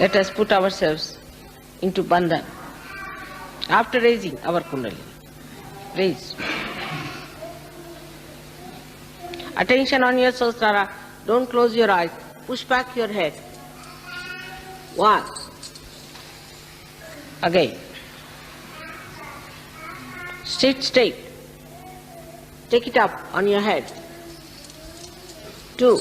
Let us put ourselves into Bandan. After raising our Kundalini, raise. Attention on your Sahasrara. Don't close your eyes. Push back your head. 1. Again. Sit straight. Take it up on your head. 2.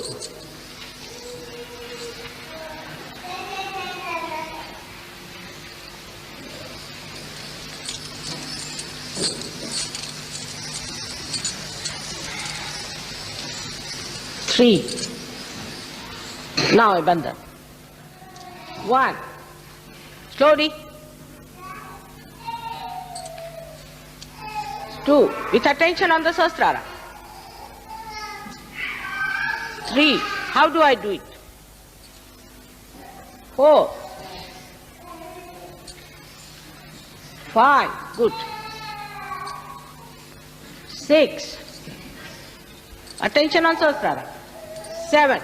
3. Now a Bandan. 1. Slowly. 2. With attention on the Sahasrara. 3. How do I do it? 4. 5. Good. 6. Attention on Sahasrara. 7.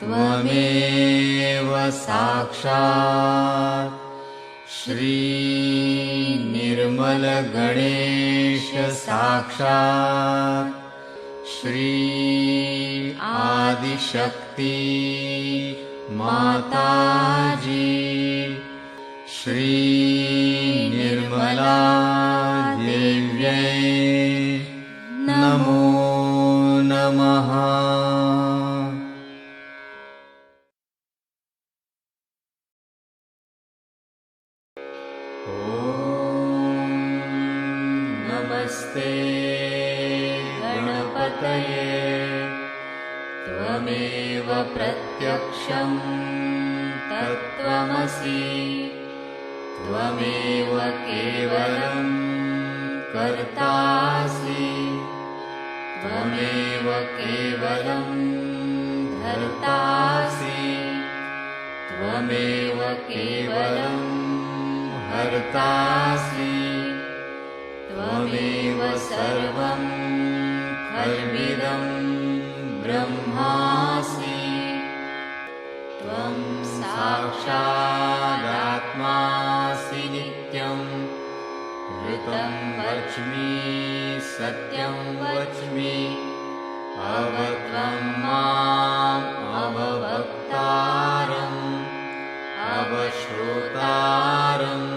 त्वमेव साक्षात् श्री निर्मल गणेश साक्षात् श्री आदिशक्ति माताजी श्री निर्मला देव्यै नमो नमः। नमस्ते गणपतये त्वमेव प्रत्यक्षं तत्त्वमसि त्वमेव केवलं कर्तासि त्वमेव केवलं धर्तासि त्वमेव केवलं हर्तासि त्वमेव सर्वं खल्विदं ब्रह्मासि त्वं साक्षादात्मासि नित्यं ऋतं वच्मि सत्यं वच्मि अवत्वं माम् अववक्तारम् अवश्रोतारम्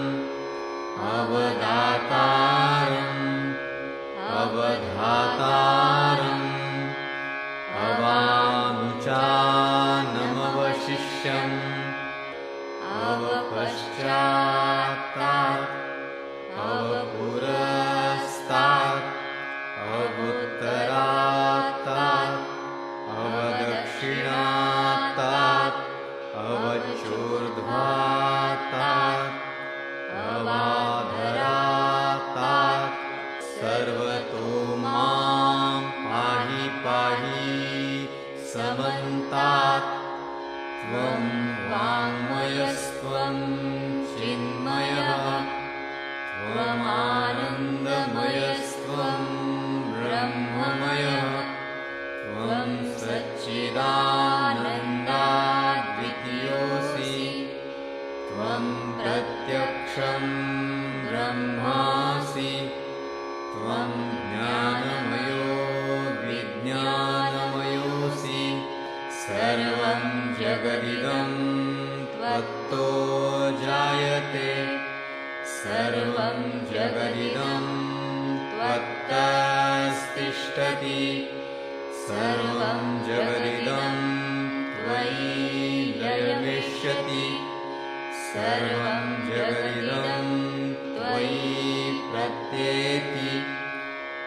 अवदातारम् अवधातारम् अवानुचानमवशिष्यम् अवपश्चात्तात् अवपुरस्तात् अवुत्तरात्तात् अवदक्षिणात्तात् अवचोर्ध्वात्तात् अवाधरात्तात् सर्वतो मां पाहि पाहि समन्तात् त्वं वाङ्मयस्त्वं चिन्मयः त्वमानन्दमयस्त्वं ब्रह्ममयः त्वं सच्चिदानन्दाद्वितीयोऽसि त्वं प्रत्यक्षं ब्रह्मासि त्वं ज्ञानमयो विज्ञानमयोऽसि सर्वं जगदिदं त्वत्तो जायते सर्वं जगदिदं त्वत्तस्तिष्ठति सर्वं जगदिदं त्वयि लयमिष्यति सर्वं जगदिदं त्वयि प्रत्येति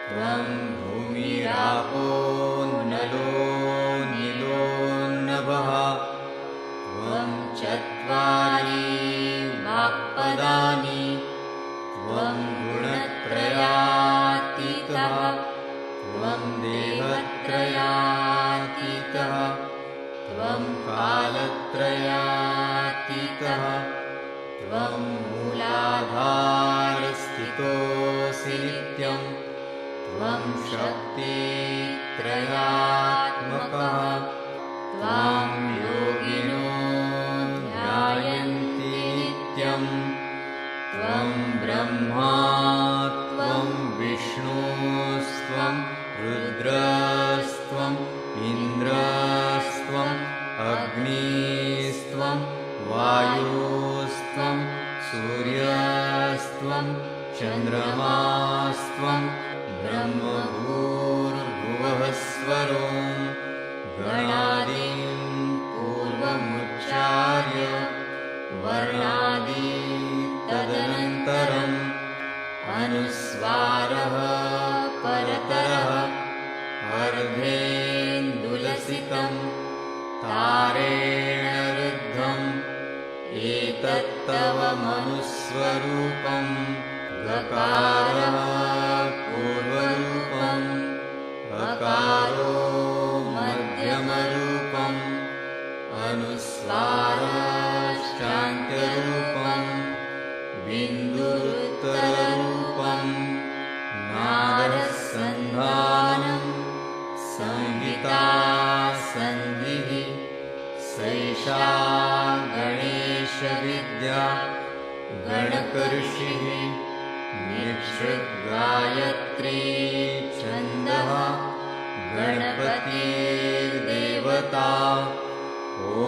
त्वं भूमिरापो नलो नीलो नभः त्वं चत्वारि वाक्पदानि त्वं गुणत्रयातीतः त्वं देहत्रयातीतः त्वं कालत्रयातीतः त्वं मूलाधारस्थितोऽसि नित्यं त्वं शक्तित्रयात्मकः त्वां योगिनो ध्यायन्ति नित्यं त्वं ब्रह्मा त्वं विष्णुस्त्वं रुद्रस्त्वम् इन्द्रस्त्वम् अग्निस्त्वं वायुस्त्वं सूर्यस्त्वं चन्द्रमास्त्वं ब्रह्मभूर्भुवःस्वरो गणादीन् पूर्वमुच्चार्य वर्णादि तदनन्तरम् अनुस्वारः परतरः अर्धेन्दुलसितं तारेण रुद्धम् एतत्तव मनुस्वरूपं गकारः पूर्वरूपम् अकारो मध्यमरूपम् अनुस्वाराश्चान्त्यरूपम् बिन्दुरुत्तररूपम् नादसन्धानम् संहितासन्धिः सैषा गणेशविद्या गणकऋषिः निःसृद्गायत्री छन्दः गणपतिर्देवता ॐ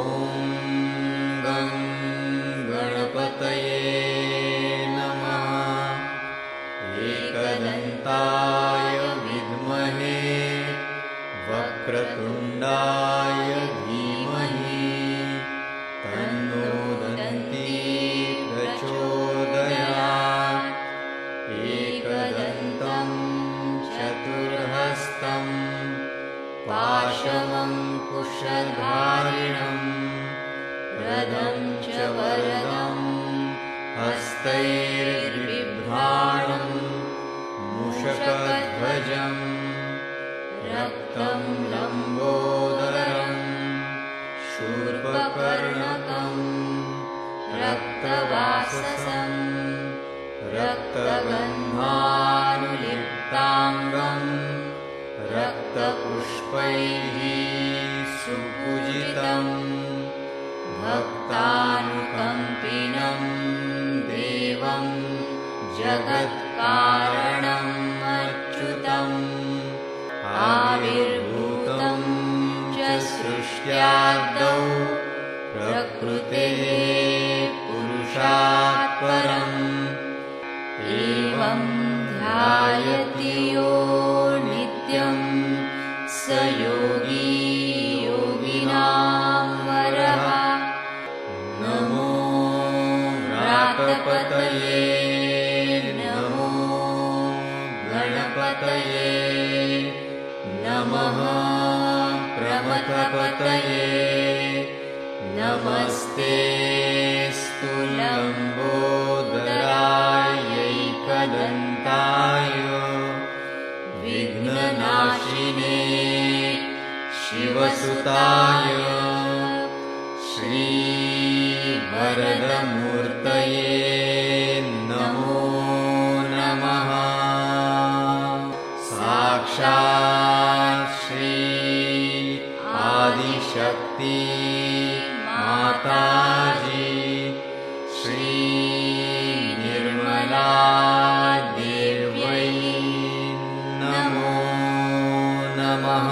गं गणपतये नमः एकदन्ताय विद्महे वक्रतुण्डाय धीमहि तन्नो दन्ती प्रचोदयात् एकदन्तं चतुर्हस्तं पाशमङ्कुशधारिणं रदं च वरदं हस्तैर्बिभ्राणं मूषकध्वजम् रक्तं लम्बोदरं शूर्पकर्णकं रक्तवाससं रक्तगन्धानुलिप्ताङ्गं रक्तपुष्पैः सुपूजितं भक्तानुकम्पिनं देवं जगत्कारणम् अच्युतम् आविर्भूतं च सृष्ट्यादौ प्रकृतेः पुरुषात् परम् एवं ध्यायति यो नित्यं स योगी योगिनां वरः नमो व्रातपतये नमो गणपतये नमः प्रमथपतये नमस्तेऽस्तु लम्बोदरायैकदन्ताय विघ्ननाशिने शिवसुताय श्रीवरदमूर्तये नमो नमः साक्षात् श्री आदिशक्ति माताजी श्री निर्मला देव्यै नमो नमः।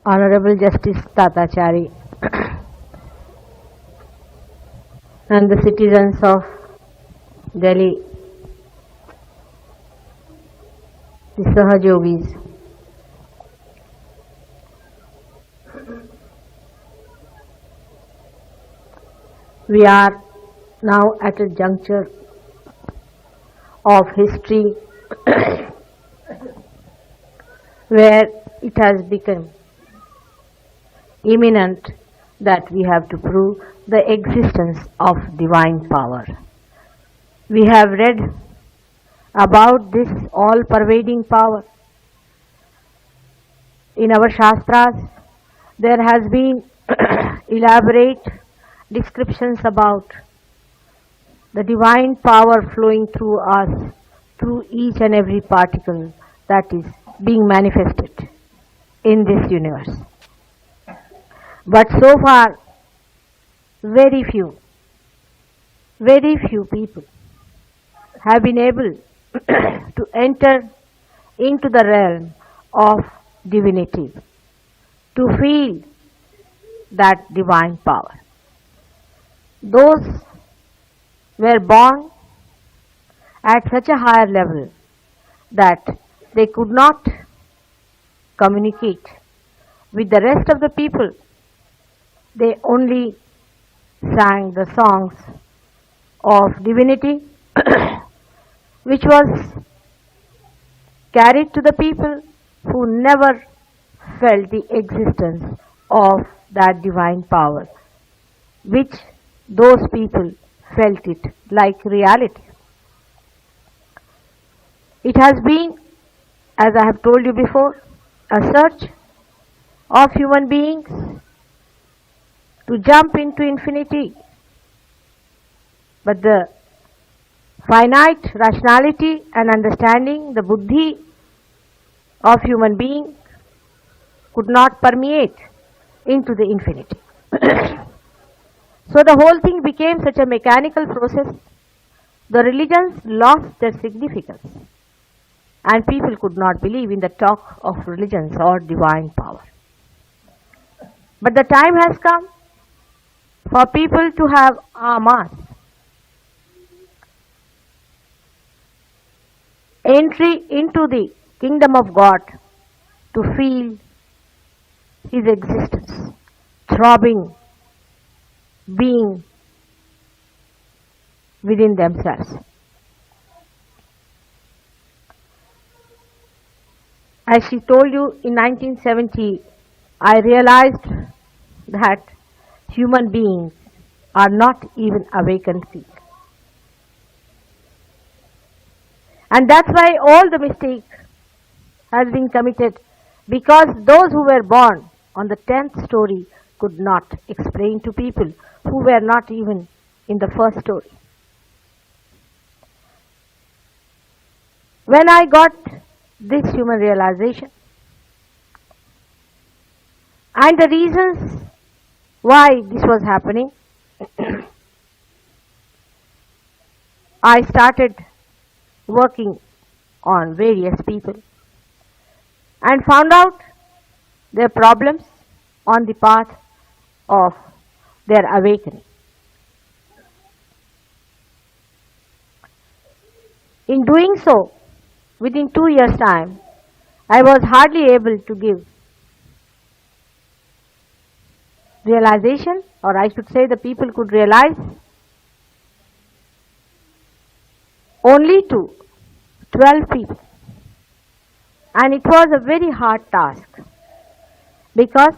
Honorable Justice Tatachari and the citizens of Delhi, the Sahajogis. We are now at a juncture of history where it has become imminent that we have to prove the existence of divine power. We have read about this all-pervading power. In our Shastras, there has been elaborate descriptions about the divine power flowing through us, through each and every particle that is being manifested in this universe. But so far, very few people have been able to enter into the realm of divinity, to feel that divine power. Those were born at such a higher level that they could not communicate with the rest of the people. They only sang the songs of divinity which was carried to the people who never felt the existence of that divine power, which those people felt it like reality. It has been, as I have told you before, a search of human beings to jump into infinity. But the finite rationality and understanding, the buddhi of human being could not permeate into the infinity. So the whole thing became such a mechanical process. The religions lost their significance, and people could not believe in the talk of religions or divine power. But the time has come for people to have amas, entry into the kingdom of God, to feel His existence, throbbing, being within themselves. As she told you, in 1970, I realized that human beings are not even awakened people. And that's why all the mistake has been committed, because those who were born on the 10th story could not explain to people who were not even in the first story. When I got this human realization and the reasons why this was happening, I started working on various people and found out their problems on the path of their awakening. In doing so, within 2 years' time, I was hardly able to give realization, or I should say the people could realize only to 12 people. And it was a very hard task, because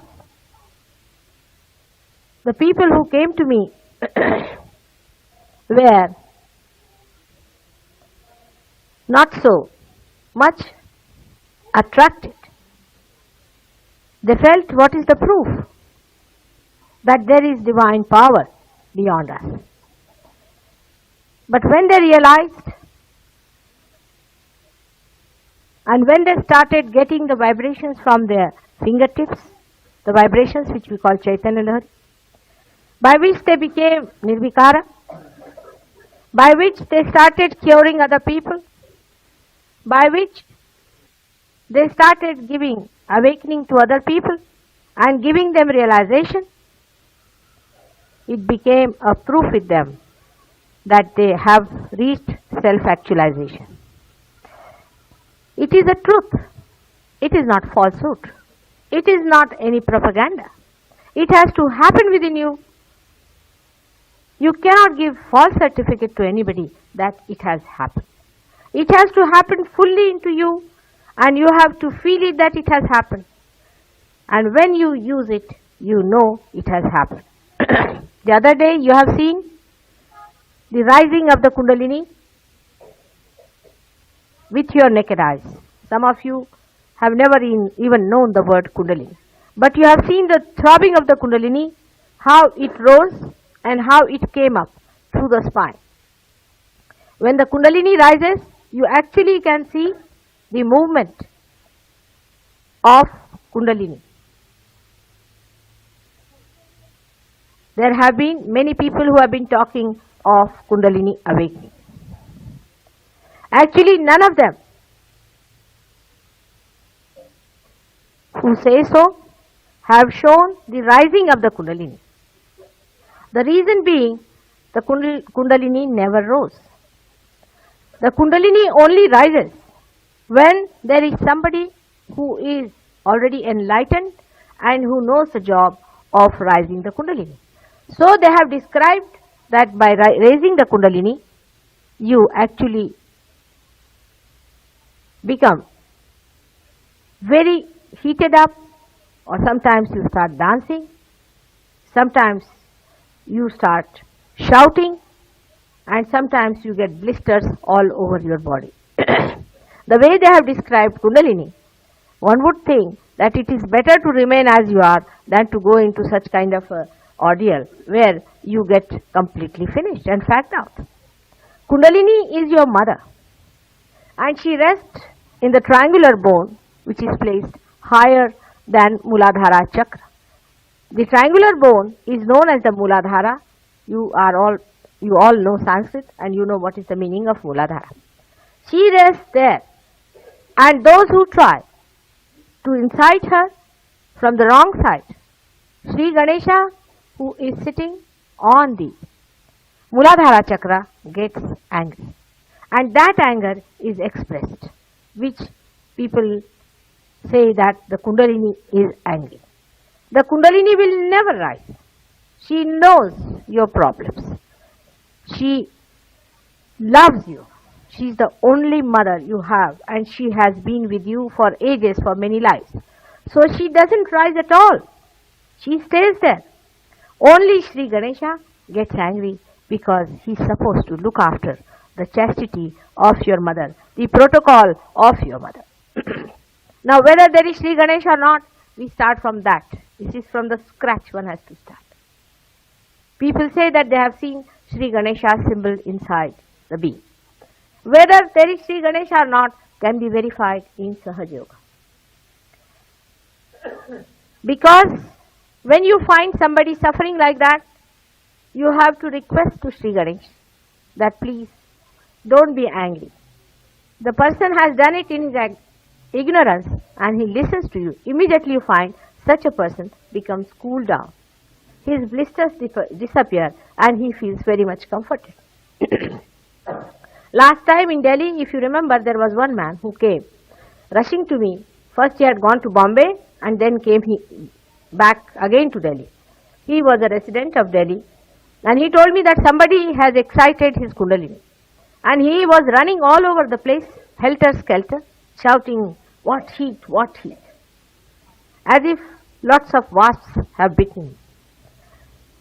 the people who came to me were not so much attracted. They felt, what is the proof that there is divine power beyond us? But when they realized, and when they started getting the vibrations from their fingertips, the vibrations which we call Chaitanya Lahari, by which they became Nirvikara, by which they started curing other people, by which they started giving awakening to other people and giving them realization, it became a proof with them that they have reached self-actualization. It is a truth. It is not falsehood. It is not any propaganda. It has to happen within you. You cannot give false certificate to anybody that it has happened. It has to happen fully into you, and you have to feel it that it has happened. And when you use it, you know it has happened. The other day you have seen the rising of the Kundalini with your naked eyes. Some of you have never even known the word Kundalini. But you have seen the throbbing of the Kundalini, how it rose and how it came up through the spine. When the Kundalini rises, you actually can see the movement of Kundalini. There have been many people who have been talking of Kundalini awakening. Actually, none of them who say so have shown the rising of the Kundalini. The reason being, the Kundalini never rose. The Kundalini only rises when there is somebody who is already enlightened and who knows the job of rising the Kundalini. So they have described that by raising the Kundalini, you actually become very heated up, or sometimes you start dancing, sometimes you start shouting, and sometimes you get blisters all over your body. The way they have described Kundalini, one would think that it is better to remain as you are than to go into such kind of a ordeal where you get completely finished and fagged out. Kundalini is your mother, and she rests in the triangular bone which is placed higher than Muladhara chakra. The triangular bone is known as the Muladhara. You all know Sanskrit and you know what is the meaning of Muladhara. She rests there, and those who try to incite her from the wrong side, Shri Ganesha, who is sitting on the Muladhara chakra, gets angry, and that anger is expressed, which people say that the Kundalini is angry. The Kundalini will never rise. She knows your problems. She loves you. She is the only mother you have, and she has been with you for ages, for many lives. So she doesn't rise at all. She stays there. Only Shri Ganesha gets angry because he is supposed to look after the chastity of your mother, the protocol of your mother. Now, whether there is Shri Ganesha or not, we start from that. This is from the scratch one has to start. People say that they have seen Shri Ganesha's symbol inside the being. Whether there is Shri Ganesha or not can be verified in Sahaja Yoga. Because when you find somebody suffering like that, you have to request to Shri Ganesh that please don't be angry. The person has done it in his ignorance and he listens to you. Immediately you find such a person becomes cooled down. His blisters disappear and he feels very much comforted. Last time in Delhi, if you remember, there was one man who came rushing to me. First he had gone to Bombay and then came back again to Delhi. He was a resident of Delhi and he told me that somebody has excited his Kundalini. And he was running all over the place, helter-skelter, shouting, "What heat, what heat," as if lots of wasps have bitten him.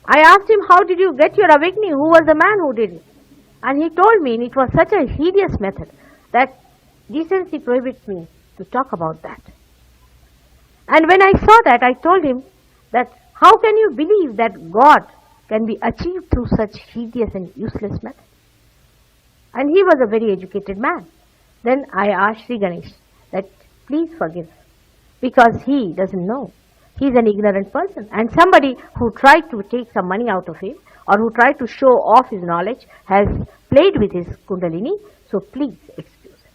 I asked him, "How did you get your awakening? Who was the man who did it?" And he told me, and it was such a hideous method that decency prohibits me to talk about that. And when I saw that, I told him that how can you believe that God can be achieved through such hideous and useless method? And he was a very educated man. Then I asked Shri Ganesh that please forgive, because he doesn't know. He is an ignorant person, and somebody who tried to take some money out of him or who tried to show off his knowledge has played with his Kundalini, so please excuse him.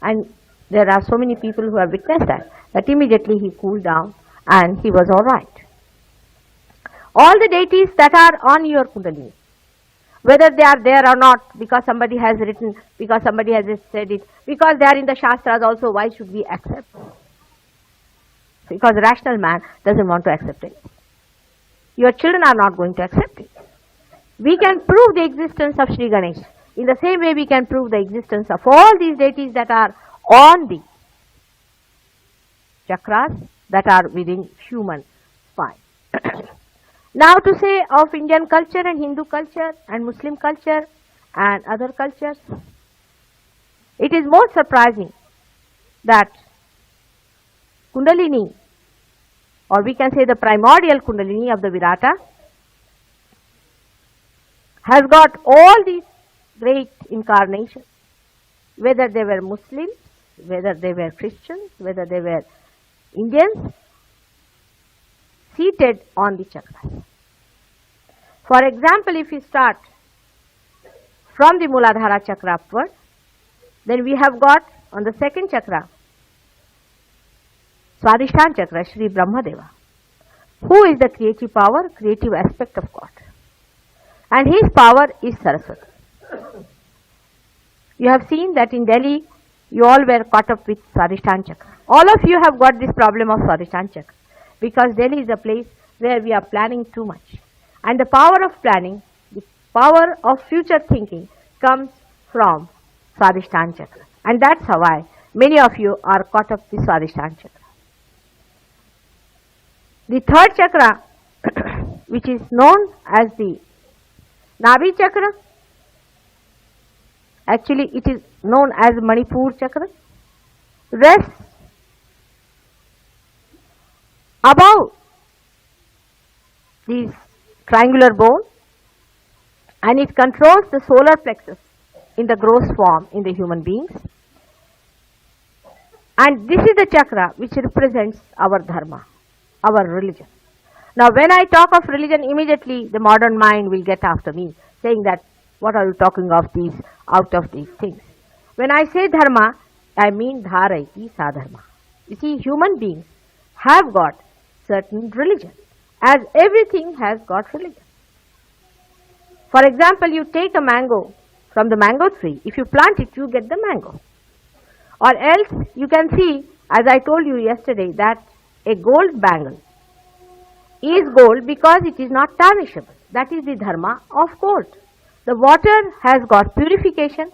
And there are so many people who have witnessed that immediately he cooled down and he was all right. All the deities that are on your Kundalini, whether they are there or not, because somebody has written, because somebody has said it, because they are in the Shastras also, why should we accept? Because the rational man doesn't want to accept it. Your children are not going to accept it. We can prove the existence of Shri Ganesh. In the same way we can prove the existence of all these deities that are on the chakras that are within human spine. Now to say of Indian culture and Hindu culture and Muslim culture and other cultures, it is most surprising that Kundalini, or we can say the primordial Kundalini of the Virata, has got all these great incarnations, whether they were Muslims, whether they were Christians, whether they were Indians, seated on the chakras. For example, if we start from the Muladhara chakra upward, then we have got on the second chakra, Swadhisthana chakra, Shri Brahmadeva, who is the creative power, creative aspect of God. And his power is Saraswati. You have seen that in Delhi, you all were caught up with Swadhisthana chakra. All of you have got this problem of Swadhisthana chakra, because Delhi is a place where we are planning too much. And the power of planning, the power of future thinking comes from Swadhisthana chakra. And that's why many of you are caught up with Swadhisthana chakra. The third chakra, which is known as the Nabhi chakra, actually it is known as Manipur chakra, rests above this triangular bone, and it controls the solar plexus in the gross form in the human beings. And this is the chakra which represents our dharma, our religion. Now when I talk of religion, immediately the modern mind will get after me, saying that what are you talking of these, out of these things. When I say dharma, I mean dharaiti sadharma. You see, human beings have got certain religion, as everything has got religion. For example, you take a mango from the mango tree. If you plant it, you get the mango. Or else you can see, as I told you yesterday, that a gold bangle is gold because it is not tarnishable. That is the dharma of gold. The water has got purification,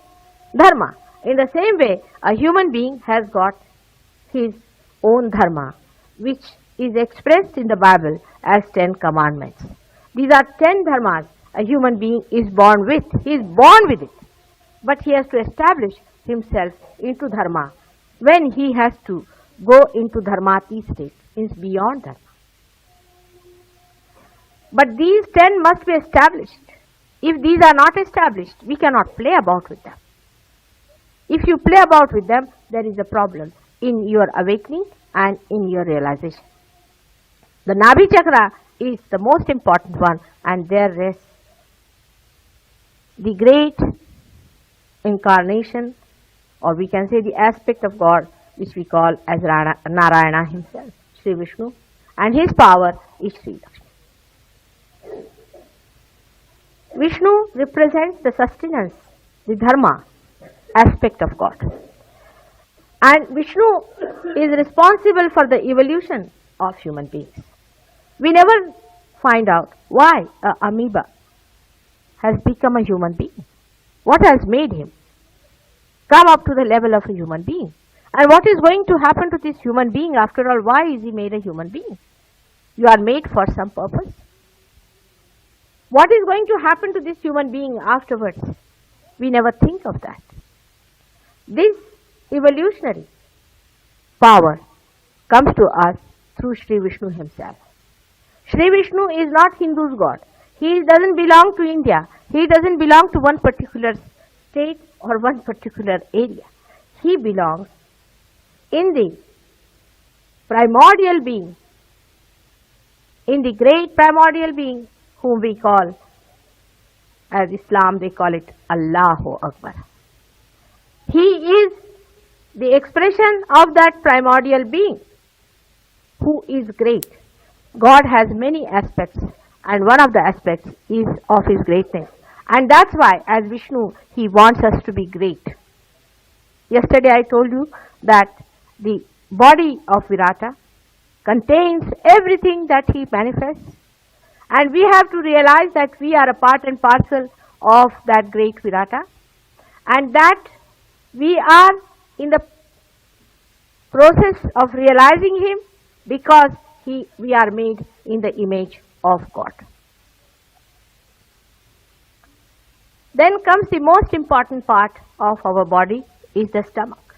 dharma. In the same way, a human being has got his own dharma, which is expressed in the Bible as 10 commandments. These are 10 dharmas a human being is born with. He is born with it. But he has to establish himself into dharma when he has to go into dharmati state, means beyond dharma. But these 10 must be established. If these are not established, we cannot play about with them. If you play about with them, there is a problem in your awakening and in your realization. The Nabhi chakra is the most important one, and there rests the great incarnation, or we can say the aspect of God, which we call as Narayana himself, Sri Vishnu, and his power is Sri Lakshmi. Vishnu represents the sustenance, the dharma aspect of God. And Vishnu is responsible for the evolution of human beings. We never find out why an amoeba has become a human being. What has made him come up to the level of a human being? And what is going to happen to this human being? After all, why is he made a human being? You are made for some purpose. What is going to happen to this human being afterwards? We never think of that. This evolutionary power comes to us through Sri Vishnu himself. Sri Vishnu is not Hindu's God. He doesn't belong to India. He doesn't belong to one particular state or one particular area. He belongs in the primordial being, in the great primordial being whom we call, as Islam they call it, Allahu Akbar. He is the expression of that primordial being who is great. God has many aspects, and one of the aspects is of his greatness. And that's why, as Vishnu, he wants us to be great. Yesterday I told you that the body of Virata contains everything that he manifests, and we have to realize that we are a part and parcel of that great Virata, and that we are in the process of realizing him because we are made in the image of God. Then comes the most important part of our body, is the stomach.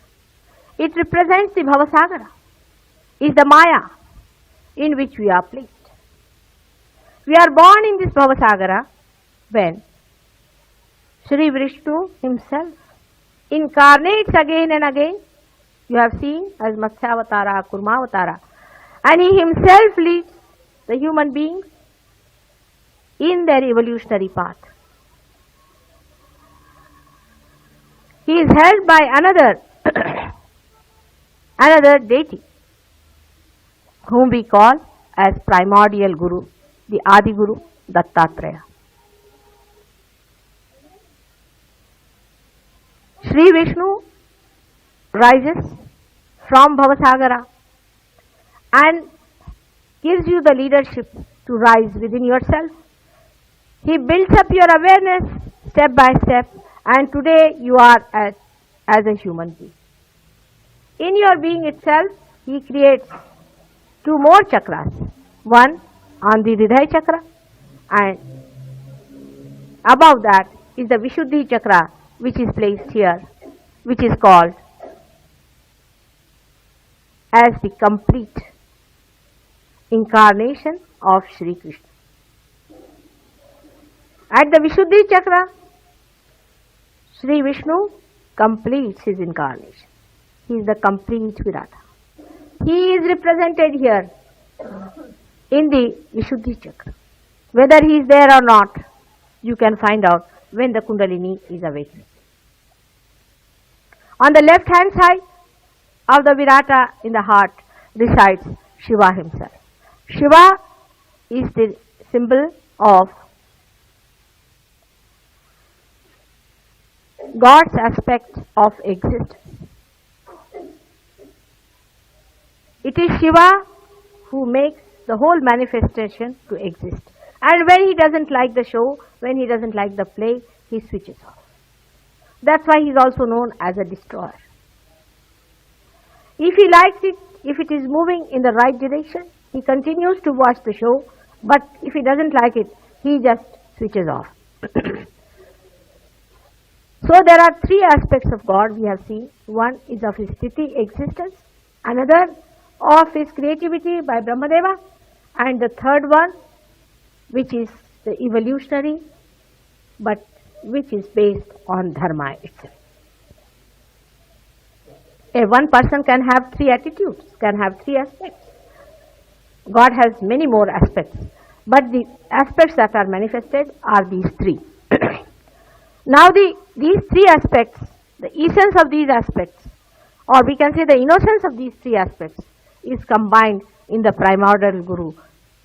It represents the Bhavasagara, is the Maya in which we are placed. We are born in this Bhavasagara when Shri Vishnu himself incarnates again and again. You have seen as Matsyavatara, Kurmavatara, and he himself leads the human beings in their evolutionary path. He is held by another deity whom we call as primordial Guru, the Adi Guru, Dattatreya. Shri Vishnu rises from Bhavasagara and gives you the leadership to rise within yourself. He builds up your awareness step by step, and today you are as a human being. In your being itself, he creates two more chakras, one on the Hridaya chakra, and above that is the Vishuddhi chakra, which is placed here, which is called as the complete incarnation of Shri Krishna. At the Vishuddhi chakra, Shri Vishnu completes his incarnation. He is the complete Virata. He is represented here in the Vishuddhi chakra. Whether he is there or not, you can find out when the Kundalini is awakening. On the left hand side of the Virata in the heart resides Shiva himself. Shiva is the symbol of God's aspect of existence. It is Shiva who makes the whole manifestation to exist. And when he doesn't like the show, when he doesn't like the play, he switches off. That's why he is also known as a destroyer. If he likes it, if it is moving in the right direction, he continues to watch the show, but if he doesn't like it, he just switches off. So there are three aspects of God we have seen. One is of his sthiti, existence, another of his creativity by Brahmadeva, and the third one, which is the evolutionary, but which is based on dharma itself. One person can have three attitudes, can have three aspects. God has many more aspects, but the aspects that are manifested are these three. Now these three aspects, the essence of these aspects, or we can say the innocence of these three aspects, is combined in the primordial Guru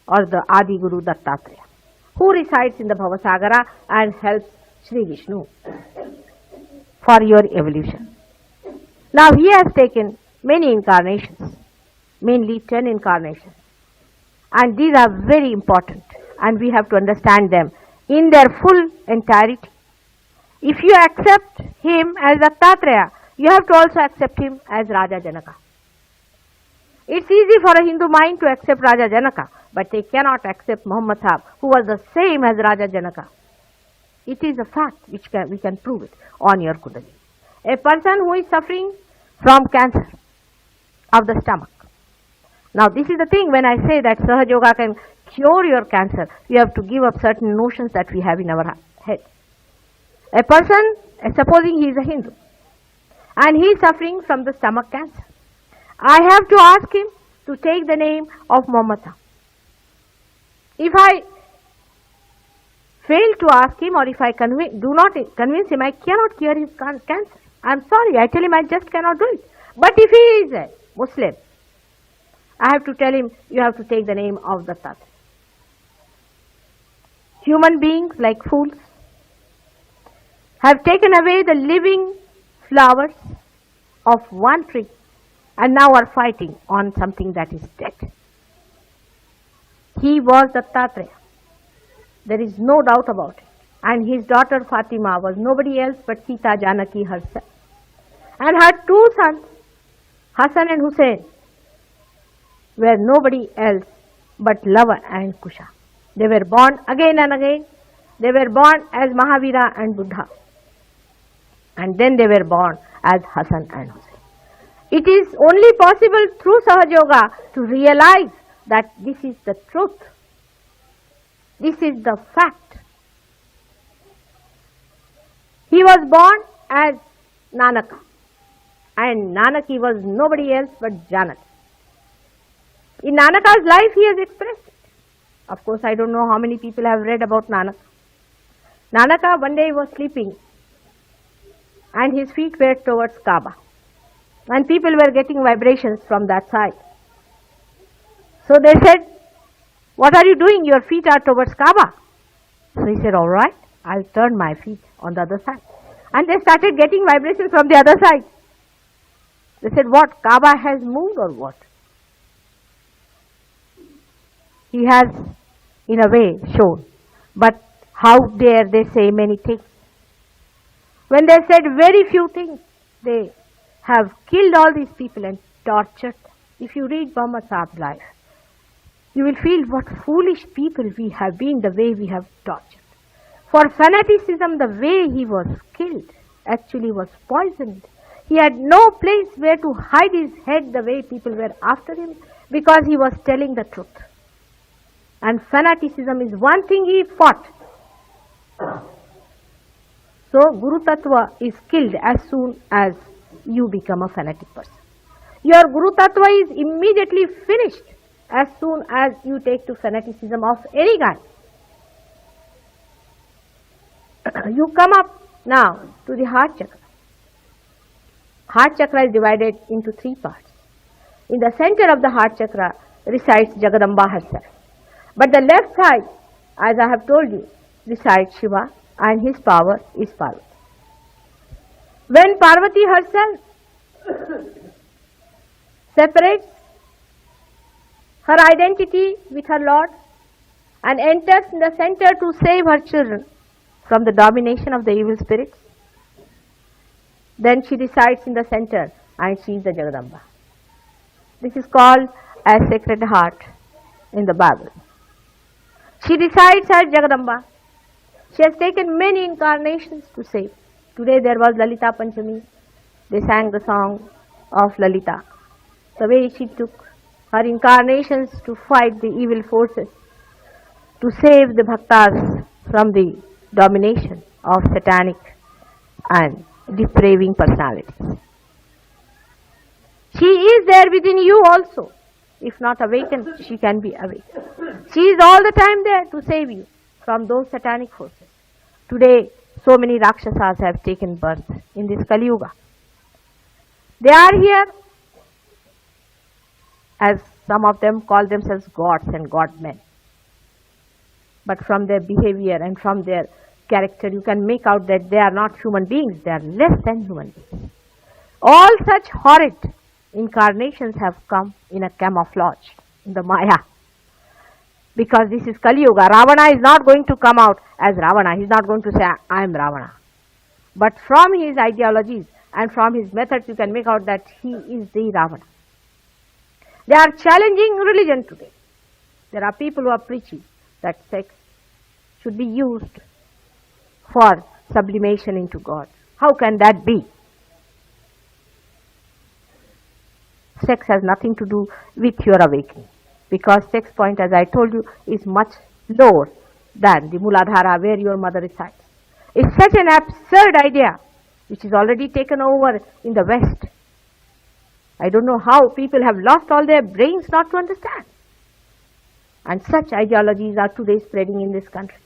or the Adi Guru Dattatreya, who resides in the Bhavasagara and helps Shri Vishnu for your evolution. Now he has taken many incarnations, mainly 10 incarnations, and these are very important and we have to understand them in their full entirety. If you accept him as Dattatreya, you have to also accept him as Raja Janaka. It's easy for a Hindu mind to accept Raja Janaka, but they cannot accept Muhammad Sahib, who was the same as Raja Janaka. It is a fact which we can prove it on your Kundalini. A person who is suffering from cancer of the stomach. Now this is the thing, when I say that Sahaj Yoga can cure your cancer, you have to give up certain notions that we have in our head. A person, supposing he is a Hindu, and he is suffering from the stomach cancer, I have to ask him to take the name of Muhammad. If I fail to ask him, or if I do not convince him, I cannot cure his cancer. I am sorry, I tell him I just cannot do it. But if he is a Muslim, I have to tell him, you have to take the name of Dattatreya. Human beings, like fools, have taken away the living flowers of one tree and now are fighting on something that is dead. He was Dattatreya. There is no doubt about it. And his daughter Fatima was nobody else but Sita Janaki herself. And her two sons, Hassan and Hussein, were nobody else but Lava and Kusha. They were born again and again. They were born as Mahavira and Buddha. And then they were born as Hassan and Hussein. It is only possible through Sahaja Yoga to realize that this is the truth. This is the fact. He was born as Nanaka. And Nanaki was nobody else but Janaki. In Nanaka's life he has expressed it. Of course, I don't know how many people have read about Nanaka. Nanaka one day was sleeping and his feet were towards Kaaba. And people were getting vibrations from that side. So they said, "What are you doing? Your feet are towards Kaaba." So he said, "All right, I'll turn my feet on the other side." And they started getting vibrations from the other side. They said, "What? Kaaba has moved or what?" He has, in a way, shown. But how dare they say many things? When they said very few things, they have killed all these people and tortured them. If you read Muhammad Sahab's life, you will feel what foolish people we have been, the way we have tortured. For fanaticism, the way he was killed actually was poisoned. He had no place where to hide his head the way people were after him, because he was telling the truth. And fanaticism is one thing he fought. So Guru Tattva is killed as soon as you become a fanatic person. Your Guru Tattva is immediately finished as soon as you take to fanaticism of any kind. You come up now to the heart chakra. Heart chakra is divided into three parts. In the center of the heart chakra resides Jagadamba herself. But the left side, as I have told you, resides Shiva, and his power is Parvati. When Parvati herself separates her identity with her Lord and enters in the center to save her children from the domination of the evil spirits, then she resides in the center and she is the Jagadamba. This is called as Sacred Heart in the Bible. She resides as Jagadamba. She has taken many incarnations to save. Today there was Lalita Panchami. They sang the song of Lalita. The way she took her incarnations to fight the evil forces, to save the bhaktas from the domination of satanic and depraving personalities. She is there within you also. If not awakened, she can be awakened. She is all the time there to save you from those satanic forces. Today, so many Rakshasas have taken birth in this Kali Yuga. They are here, as some of them call themselves gods and godmen. But from their behavior and from their character, you can make out that they are not human beings, they are less than human beings. All such horrid incarnations have come in a camouflage, in the Maya. Because this is Kali Yuga. Ravana is not going to come out as Ravana. He is not going to say, "I am Ravana." But from his ideologies and from his methods, you can make out that he is the Ravana. They are challenging religion today. There are people who are preaching that sex should be used for sublimation into God. How can that be? Sex has nothing to do with your awakening, because sex point, as I told you, is much lower than the Muladhara where your mother resides. It's such an absurd idea which is already taken over in the West. I don't know how people have lost all their brains not to understand. And such ideologies are today spreading in this country.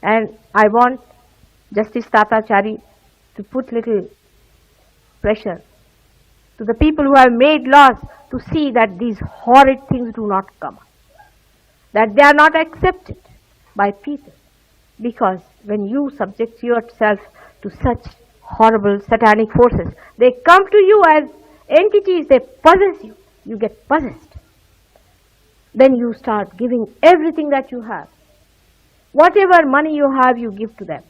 And I want Justice Tatachari to put little pressure to the people who have made laws to see that these horrid things do not come up, that they are not accepted by people. Because when you subject yourself to such horrible satanic forces. They come to you as entities, they possess you. You get possessed. Then you start giving everything that you have. Whatever money you have, you give to them.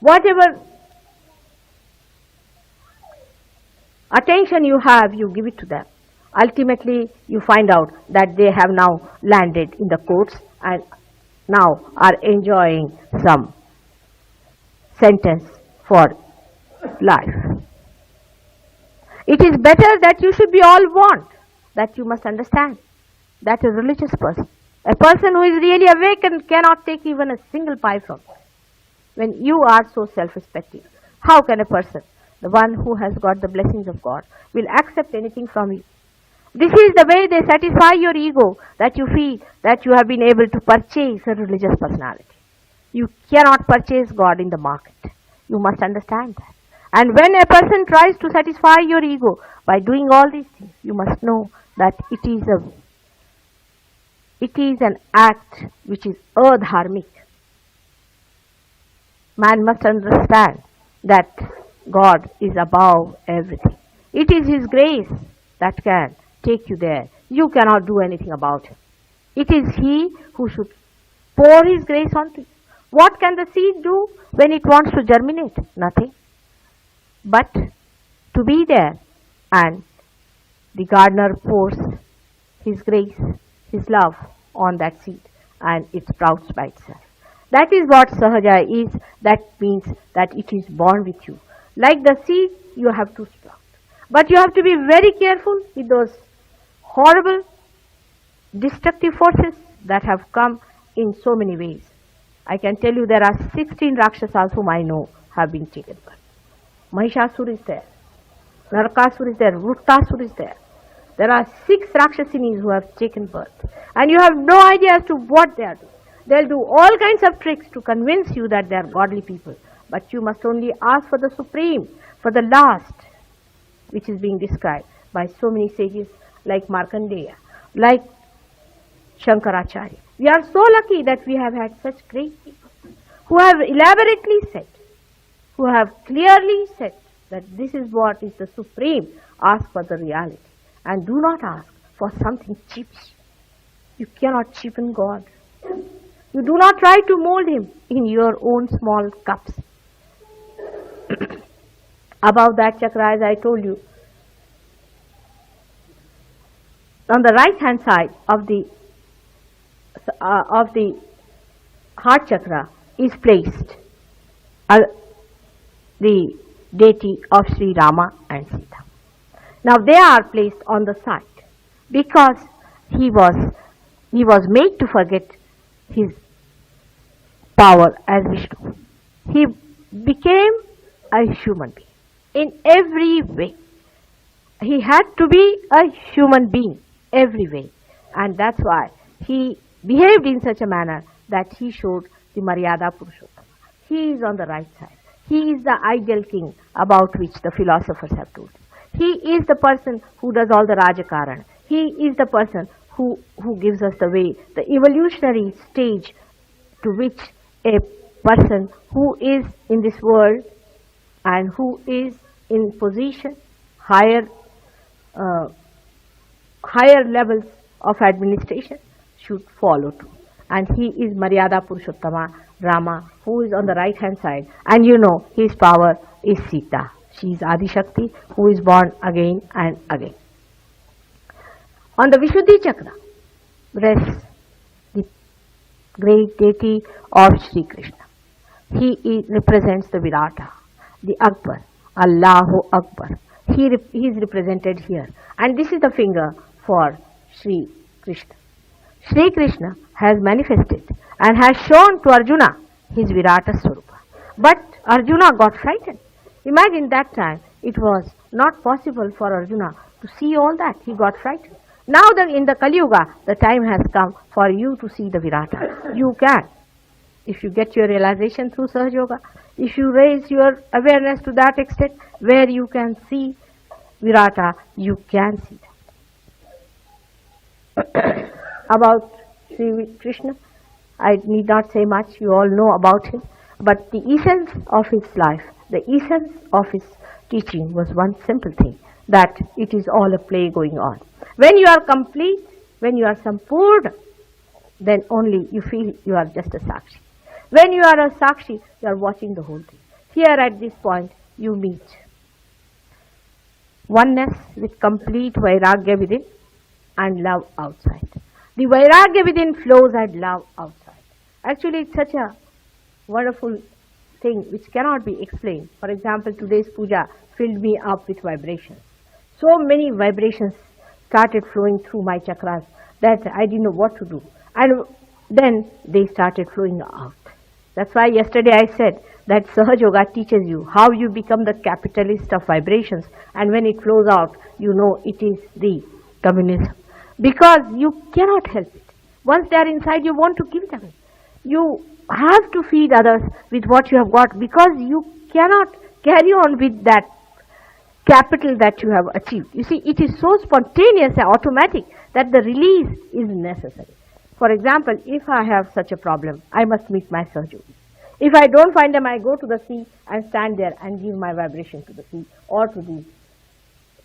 Whatever attention you have, you give it to them. Ultimately, you find out that they have now landed in the courts and now are enjoying some sentence for life. It is better that you should be all one. That you must understand. That a religious person, a person who is really awakened, cannot take even a single pie from you. When you are so self-respecting, how can a person, the one who has got the blessings of God, will accept anything from you? This is the way they satisfy your ego, that you feel that you have been able to purchase a religious personality. You cannot purchase God in the market. You must understand that. And when a person tries to satisfy your ego by doing all these things, you must know that it is an act which is adharmic. Man must understand that God is above everything. It is His grace that can take you there. You cannot do anything about it. It is He who should pour His grace onto you. What can the seed do when it wants to germinate? Nothing. But to be there, and the gardener pours his grace, his love on that seed, and it sprouts by itself. That is what Sahaja is. That means that it is born with you. Like the seed, you have to sprout. But you have to be very careful with those horrible, destructive forces that have come in so many ways. I can tell you there are 16 Rakshasas whom I know have been taken birth. Mahishasura is there. Narakasura is there. Vruttasura is there. There are 6 Rakshasinis who have taken birth. And you have no idea as to what they are doing. They'll do all kinds of tricks to convince you that they are godly people. But you must only ask for the supreme, for the last, which is being described by so many sages like Markandeya, like Shankaracharya. We are so lucky that we have had such great people who have elaborately said, who have clearly said that this is what is the supreme. Ask for the reality and do not ask for something cheap. You cannot cheapen God. You do not try to mold Him in your own small cups. Above that chakra, as I told you, on the right hand side of the heart chakra is placed the deity of Sri Rama and Sita. Now they are placed on the side because he was made to forget his power as Vishnu. He became a human being in every way. He had to be a human being every way, and that's why he behaved in such a manner that he showed the Maryada Purushottama. He is on the right side. He is the ideal king about which the philosophers have told. He is the person who does all the Rajakarana. He is the person who gives us the way, the evolutionary stage to which a person who is in this world and who is in position, higher levels of administration should follow to. And he is Maryada Purushottama, Rama, who is on the right hand side. And you know his power is Sita. She is Adi Shakti, who is born again and again. On the Vishuddhi chakra rests the great deity of Sri Krishna. He represents the Virata, the Akbar, Allahu Akbar. He is represented here. And this is the finger for Sri Krishna. Sri Krishna has manifested and has shown to Arjuna his Virata Swarupa. But Arjuna got frightened. Imagine that time it was not possible for Arjuna to see all that. He got frightened. Now in the Kali Yuga, the time has come for you to see the Virata. You can. If you get your realization through Sahaja Yoga, if you raise your awareness to that extent where you can see Virata, you can see that. About Sri Krishna, I need not say much. You all know about him. But the essence of his life the essence of his teaching was one simple thing, that it is all a play going on. When you are complete, when you are sampurna, then only you feel you are just a sakshi. When you are a sakshi, you are watching the whole thing. Here at this point, you meet oneness with complete vairagya within and love outside. The vairagya within flows and love outside. Actually, it's such a wonderful thing which cannot be explained. For example, today's puja filled me up with vibrations. So many vibrations started flowing through my chakras that I didn't know what to do. And then they started flowing out. That's why yesterday I said that Sahaja Yoga teaches you how you become the capitalist of vibrations, and when it flows out, you know it is the communism. Because you cannot help it. Once they are inside, you want to give it away. You have to feed others with what you have got, because you cannot carry on with that capital that you have achieved. You see, it is so spontaneous and automatic that the release is necessary. For example, if I have such a problem, I must meet my Sahaja. If I don't find them, I go to the sea and stand there and give my vibration to the sea, or to the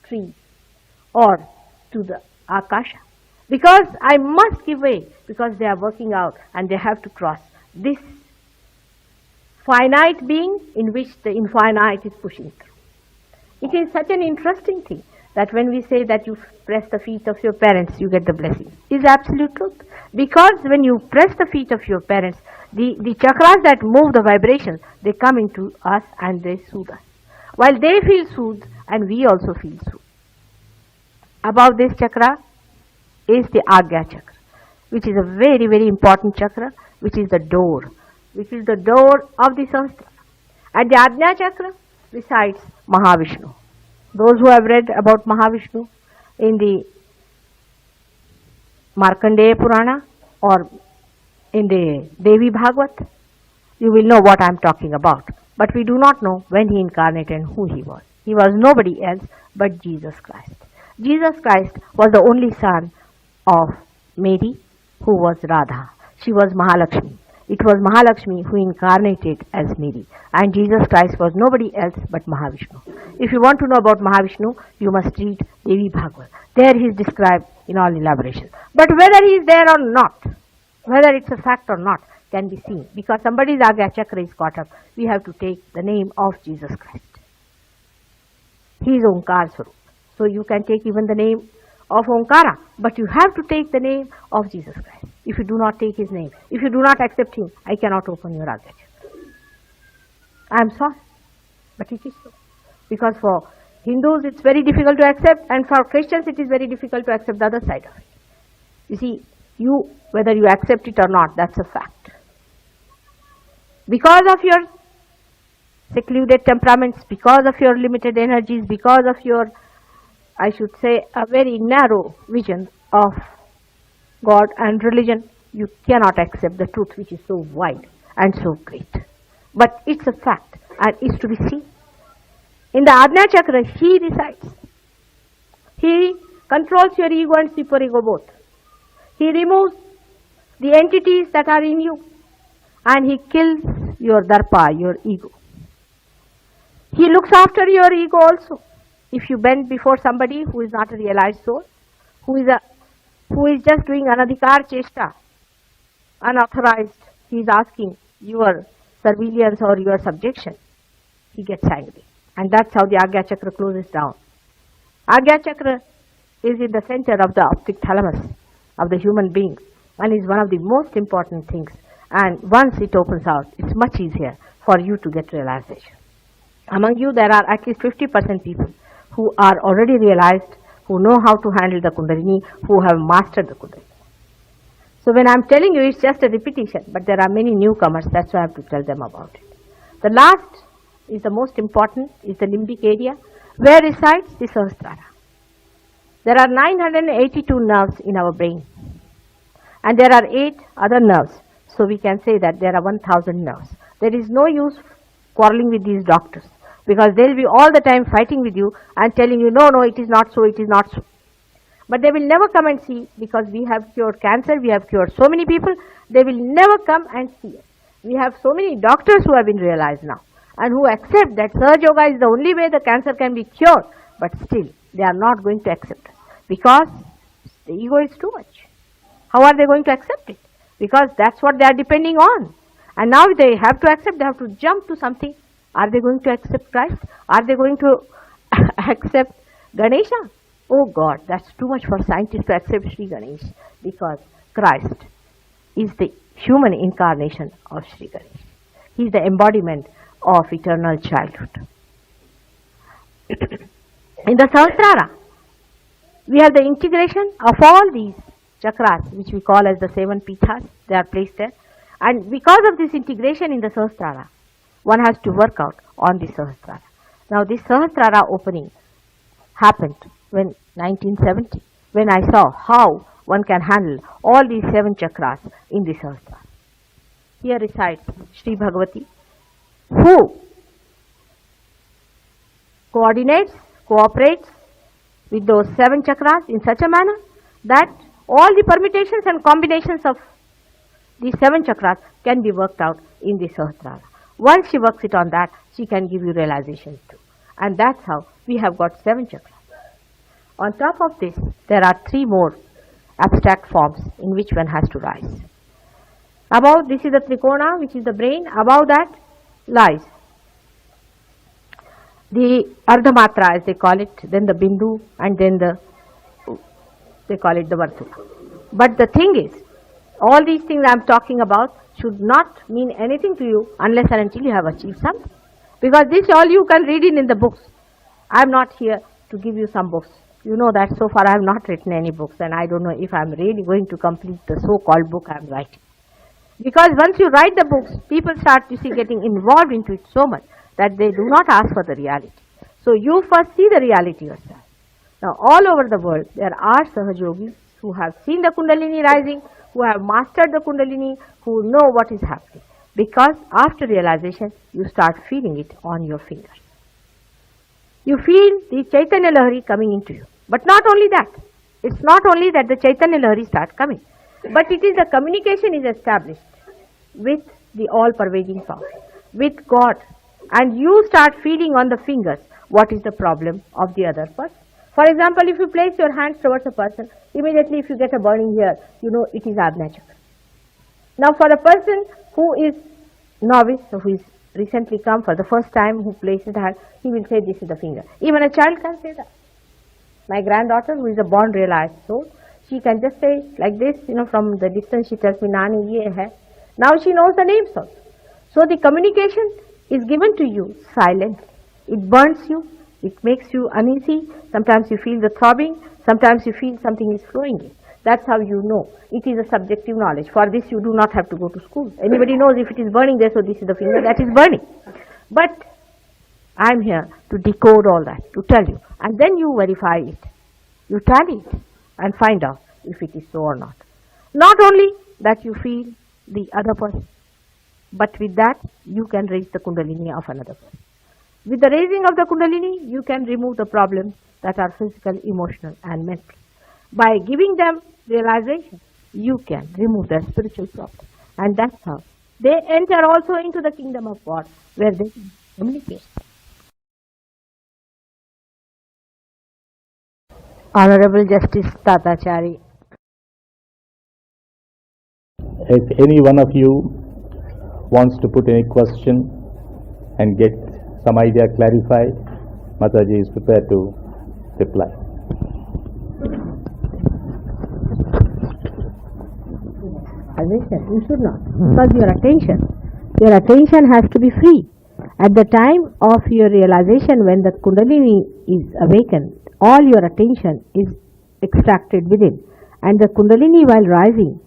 tree, or to the akasha. Because I must give way, because they are working out and they have to cross this finite being in which the infinite is pushing through. It is such an interesting thing that when we say that you press the feet of your parents, you get the blessing. It's absolute truth. Because when you press the feet of your parents, the chakras that move the vibrations, they come into us and they soothe us. While they feel soothed, and we also feel soothed. Above this chakra is the Agya chakra, which is a very, very important chakra, which is the door of the Sahasrara. At the Ajna chakra resides Mahavishnu. Those who have read about Mahavishnu in the Markandeya Purana or in the Devi Bhagavat, you will know what I am talking about. But we do not know when he incarnated and who he was. He was nobody else but Jesus Christ. Jesus Christ was the only son of Mary, who was Radha. She was Mahalakshmi. It was Mahalakshmi who incarnated as Mary. And Jesus Christ was nobody else but Mahavishnu. If you want to know about Mahavishnu, you must read Devi Bhagavat. There he is described in all elaboration. But whether he is there or not, whether it's a fact or not, can be seen. Because somebody's Agya chakra is caught up, we have to take the name of Jesus Christ. He is Omkar Swarup. So you can take even the name of Omkara, but you have to take the name of Jesus Christ. If you do not take his name, if you do not accept him, I cannot open your Agya chakra. I am sorry, but it is so. Because for Hindus it's very difficult to accept, and for Christians it is very difficult to accept the other side of it. You see, whether you accept it or not, that's a fact. Because of your secluded temperaments, because of your limited energies, because of your, I should say, a very narrow vision of God and religion, you cannot accept the truth which is so wide and so great. But it's a fact and it's to be seen. In the Ajna chakra, he resides. He controls your ego and superego both. He removes the entities that are in you, and he kills your darpa, your ego. He looks after your ego also. If you bend before somebody who is not a realized soul, who is just doing anadhikar cheshta, unauthorized, he is asking your surveillance or your subjection, he gets angry. And that's how the Agya chakra closes down. Agya chakra is in the center of the optic thalamus of the human being, and is one of the most important things. And once it opens out, it's much easier for you to get realization. Among you, there are at least 50% people who are already realized, who know how to handle the Kundalini, who have mastered the Kundalini. So when I'm telling you, it's just a repetition, but there are many newcomers, that's why I have to tell them about it. The last is the most important, is the limbic area, where resides the Sahasrara. There are 982 nerves in our brain, and there are 8 other nerves, so we can say that there are 1000 nerves. There is no use quarreling with these doctors, because they will be all the time fighting with you and telling you, no, it is not so, it is not so. But they will never come and see, because we have cured cancer, we have cured so many people, they will never come and see us. We have so many doctors who have been realized now. and who accept that Sahaja Yoga is the only way the cancer can be cured, but still they are not going to accept it because the ego is too much. How are they going to accept it? Because that's what they are depending on. And now they have to accept, they have to jump to something. Are they going to accept Christ? Are they going to accept Ganesha? Oh God, that's too much for scientists to accept Shri Ganesh, because Christ is the human incarnation of Shri Ganesh. He is the embodiment of eternal childhood. In the Sahasrara, we have the integration of all these chakras, which we call as the 7 pithas. They are placed there. And because of this integration in the Sahasrara, one has to work out on the Sahasrara. Now this Sahasrara opening happened when 1970, when I saw how one can handle all these 7 chakras in the Sahasrara. Here resides Shri Bhagavati, who cooperates with those 7 chakras in such a manner that all the permutations and combinations of these 7 chakras can be worked out in the Sahasrara. Once she works it on that, she can give you realizations too. And that's how we have got 7 chakras. On top of this, there are 3 more abstract forms in which one has to rise. Above, this is the Trikona, which is the brain. Above that lies the Ardhamatra, as they call it, then the Bindu, and then they call it the Vartula. But the thing is, all these things I am talking about should not mean anything to you unless and until you have achieved something. Because this all you can read in the books. I am not here to give you some books. You know that so far I have not written any books, and I don't know if I am really going to complete the so-called book I am writing. Because once you write the books, people start, you see, getting involved into it so much that they do not ask for the reality. So you first see the reality yourself. Now all over the world, there are Sahajogis who have seen the Kundalini rising, who have mastered the Kundalini, who know what is happening. Because after realization, you start feeling it on your fingers. You feel the Chaitanya Lahari coming into you. But not only that, it's not only that the Chaitanya Lahari starts coming, but it is the communication is established with the all-pervading power, with God, and you start feeling on the fingers what is the problem of the other person. For example, if you place your hands towards a person, immediately if you get a burning here, you know it is Agnya Chakra. Now for a person who is novice, so who is recently come for the first time, who places hand, he will say this is the finger. Even a child can say that. My granddaughter, who is a born realized soul, she can just say like this, you know, from the distance she tells me, Nani, ye hai. Now she knows the names also. So the communication is given to you silently. It burns you, it makes you uneasy, sometimes you feel the throbbing, sometimes you feel something is flowing in. That's how you know. It is a subjective knowledge. For this you do not have to go to school. Anybody knows if it is burning there, so this is the finger that is burning. But I am here to decode all that, to tell you. And then you verify it. You tally it and find out if it is so or not. Not only that you feel the other person, but with that you can raise the Kundalini of another person. With the raising of the Kundalini, you can remove the problems that are physical, emotional and mental. By giving them realization, you can remove their spiritual problems. And that's how they enter also into the kingdom of God, where they communicate. Honorable Justice Tatachari. If any one of you wants to put any question and get some idea clarified, Mataji is prepared to reply. You should not, because your attention has to be free. At the time of your realization, when the Kundalini is awakened, all your attention is extracted within, and the Kundalini, while rising,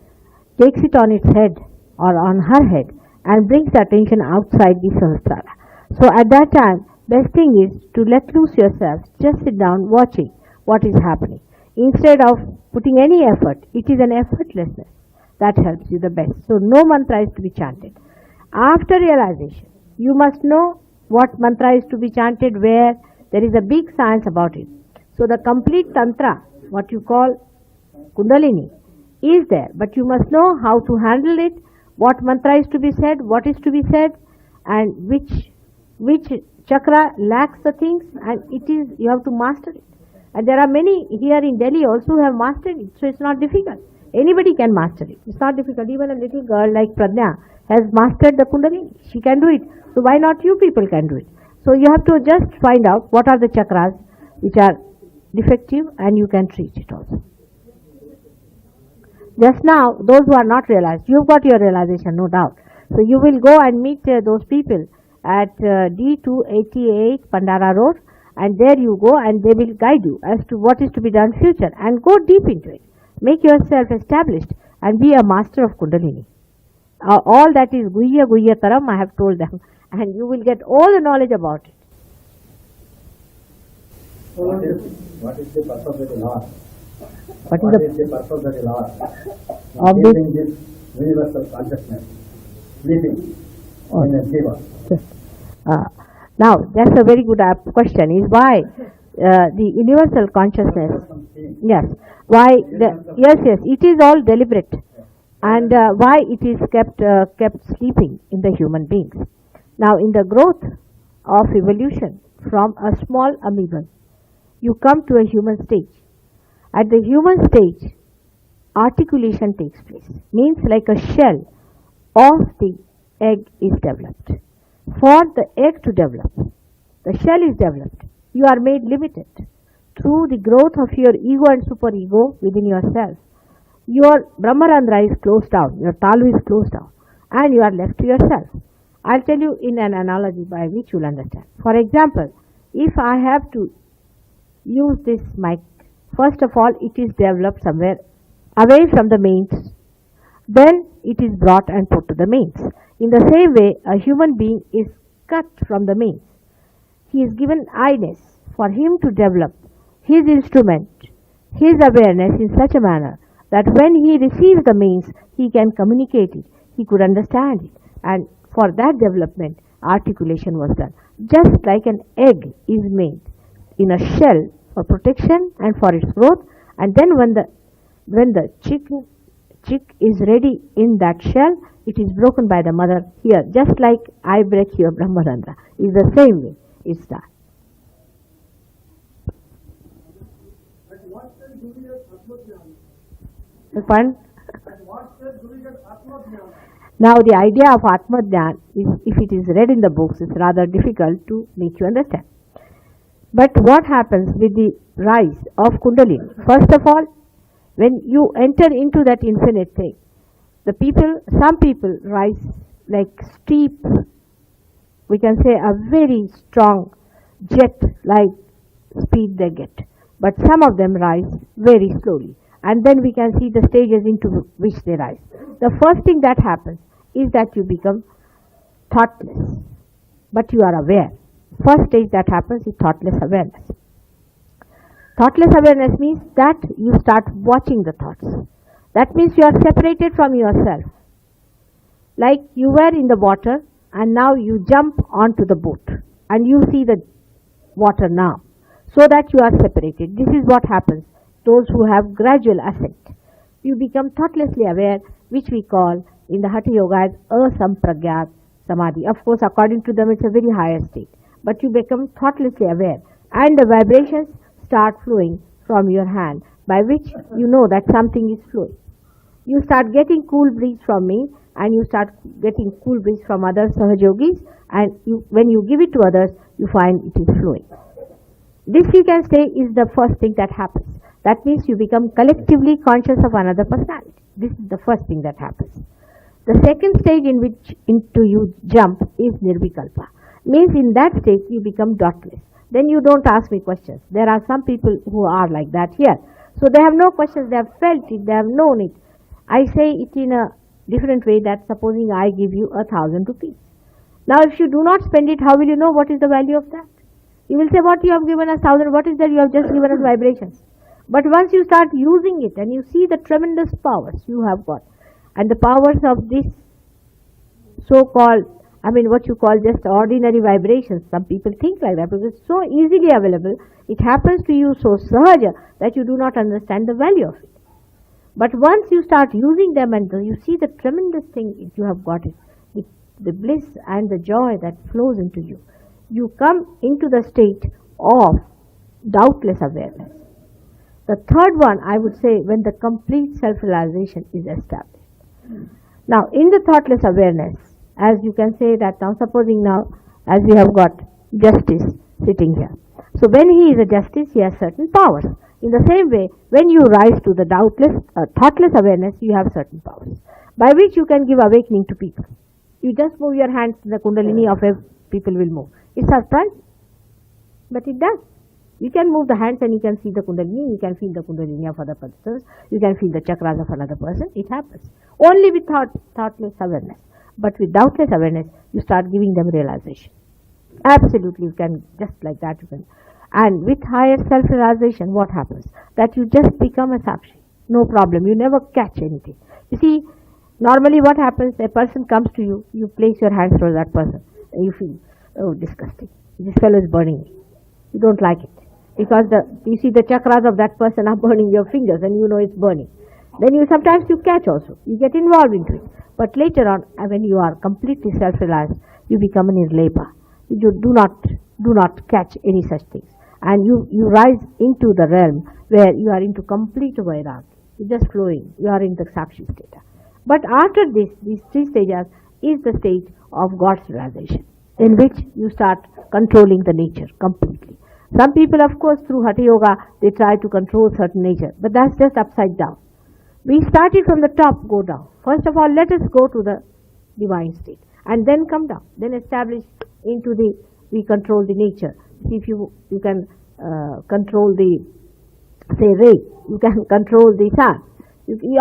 takes it on its head or on her head and brings the attention outside the Sahasrara. So at that time, best thing is to let loose yourself, just sit down watching what is happening. Instead of putting any effort, it is an effortlessness that helps you the best. So no mantra is to be chanted. After realization, you must know what mantra is to be chanted, where there is a big science about it. So the complete tantra, what you call Kundalini, is there, but you must know how to handle it, what mantra is to be said, what is to be said, and which which chakra lacks the things, and you have to master it. And there are many here in Delhi also who have mastered it, so it's not difficult. Anybody can master it. It's not difficult. Even a little girl like Pradnya has mastered the Kundalini. She can do it. So why not you people can do it? So you have to just find out what are the chakras which are defective, and you can treat it also. Just now, those who are not realized, you've got your realization, no doubt. So you will go and meet those people at D288 Pandara Road, and there you go, and they will guide you as to what is to be done future, and go deep into it. Make yourself established and be a master of Kundalini. All that is Guhya Taram, I have told them, and you will get all the knowledge about it. What is the purpose of the Lord? What What is is the purpose of the Lord? Of this- Keeping this universal consciousness, sleeping in a jiva. Now, that's a very good question, is why the universal consciousness, yes, why, yes, it is all deliberate, and why it is kept sleeping in the human beings. Now, in the growth of evolution from a small amoeba, you come to a human stage. At the human stage, articulation takes place, means like a shell of the egg is developed. For the egg to develop, the shell is developed. You are made limited through the growth of your ego and superego within yourself. Your Brahmarandra is closed down, your talu is closed down, and you are left to yourself. I'll tell you in an analogy by which you'll understand. For example, if I have to use this mic, first of all, it is developed somewhere away from the mains. Then it is brought and put to the mains. In the same way, a human being is cut from the mains. He is given I-ness for him to develop his instrument, his awareness in such a manner that when he receives the mains, he can communicate it, he could understand it, and for that development, articulation was done. Just like an egg is made in a shell for protection and for its growth, and then when the chick is ready in that shell, it is broken by the mother here, just like I break your Brahmarandra. Is the same way it's done. Fun? Now the idea of Atma Dhyan is, if it is read in the books, it's rather difficult to make you understand. But what happens with the rise of Kundalini? First of all, when you enter into that infinite thing, some people rise like steep, we can say a very strong jet-like speed they get. But some of them rise very slowly. And then we can see the stages into which they rise. The first thing that happens is that you become thoughtless, but you are aware. First stage that happens is thoughtless awareness. Thoughtless awareness means that you start watching the thoughts. That means you are separated from yourself. Like you were in the water and now you jump onto the boat and you see the water now, so that you are separated. This is what happens. Those who have gradual ascent, you become thoughtlessly aware, which we call in the Hatha Yoga as asampragyat samadhi. Of course, according to them, it's a very higher state. But you become thoughtlessly aware, and the vibrations start flowing from your hand, by which you know that something is flowing. You start getting cool breeze from me, and you start getting cool breeze from other Sahajogis, and when you give it to others, you find it is flowing. This, you can say, is the first thing that happens. That means you become collectively conscious of another personality. This is the first thing that happens. The second stage in which into you jump is nirvikalpa. Means in that stage you become dotless. Then you don't ask me questions. There are some people who are like that here. So they have no questions, they have felt it, they have known it. I say it in a different way, that supposing I give you 1,000 rupees. Now if you do not spend it, how will you know what is the value of that? You will say, what you have given us 1,000, what is that? You have just given us vibrations. But once you start using it and you see the tremendous powers you have got, and the powers of this so-called, what you call just ordinary vibrations, some people think like that because it's so easily available, it happens to you so sahaja that you do not understand the value of it. But once you start using them and you see the tremendous thing you have got, it, the bliss and the joy that flows into you, you come into the state of doubtless awareness. The third one, I would say, when the complete self-realization is established. Now, in the thoughtless awareness, as you can say that now, supposing now, as we have got justice sitting here. So when he is a justice, he has certain powers. In the same way, when you rise to the thoughtless awareness, you have certain powers, by which you can give awakening to people. You just move your hands, the Kundalini of people will move. It's surprising, but it does. You can move the hands and you can see the Kundalini, you can feel the Kundalini of other persons, you can feel the chakras of another person. It happens. Only with thoughtless awareness. But with doubtless awareness, you start giving them realization. Absolutely, you can, just like that you can. And with higher self-realization, what happens? That you just become a sakshi. No problem. You never catch anything. You see, normally what happens, a person comes to you, you place your hands over that person, and you feel, oh, disgusting. This fellow is burning me. You don't like it. Because you see the chakras of that person are burning your fingers and you know it's burning. Then sometimes you catch also. You get involved into it. But later on, when you are completely self-realized, you become an nirlepa. You do not catch any such things. And you rise into the realm where you are into complete vairagya. You're just flowing. You are in the sakshi state. But after this, these three stages is the stage of God's realization, in which you start controlling the nature completely. Some people, of course, through Hatha Yoga, they try to control certain nature, but that's just upside down. We started from the top, go down. First of all, let us go to the divine state, and then come down. Then establish into we control the nature. See if you can control the, say, ray, you can control the sun.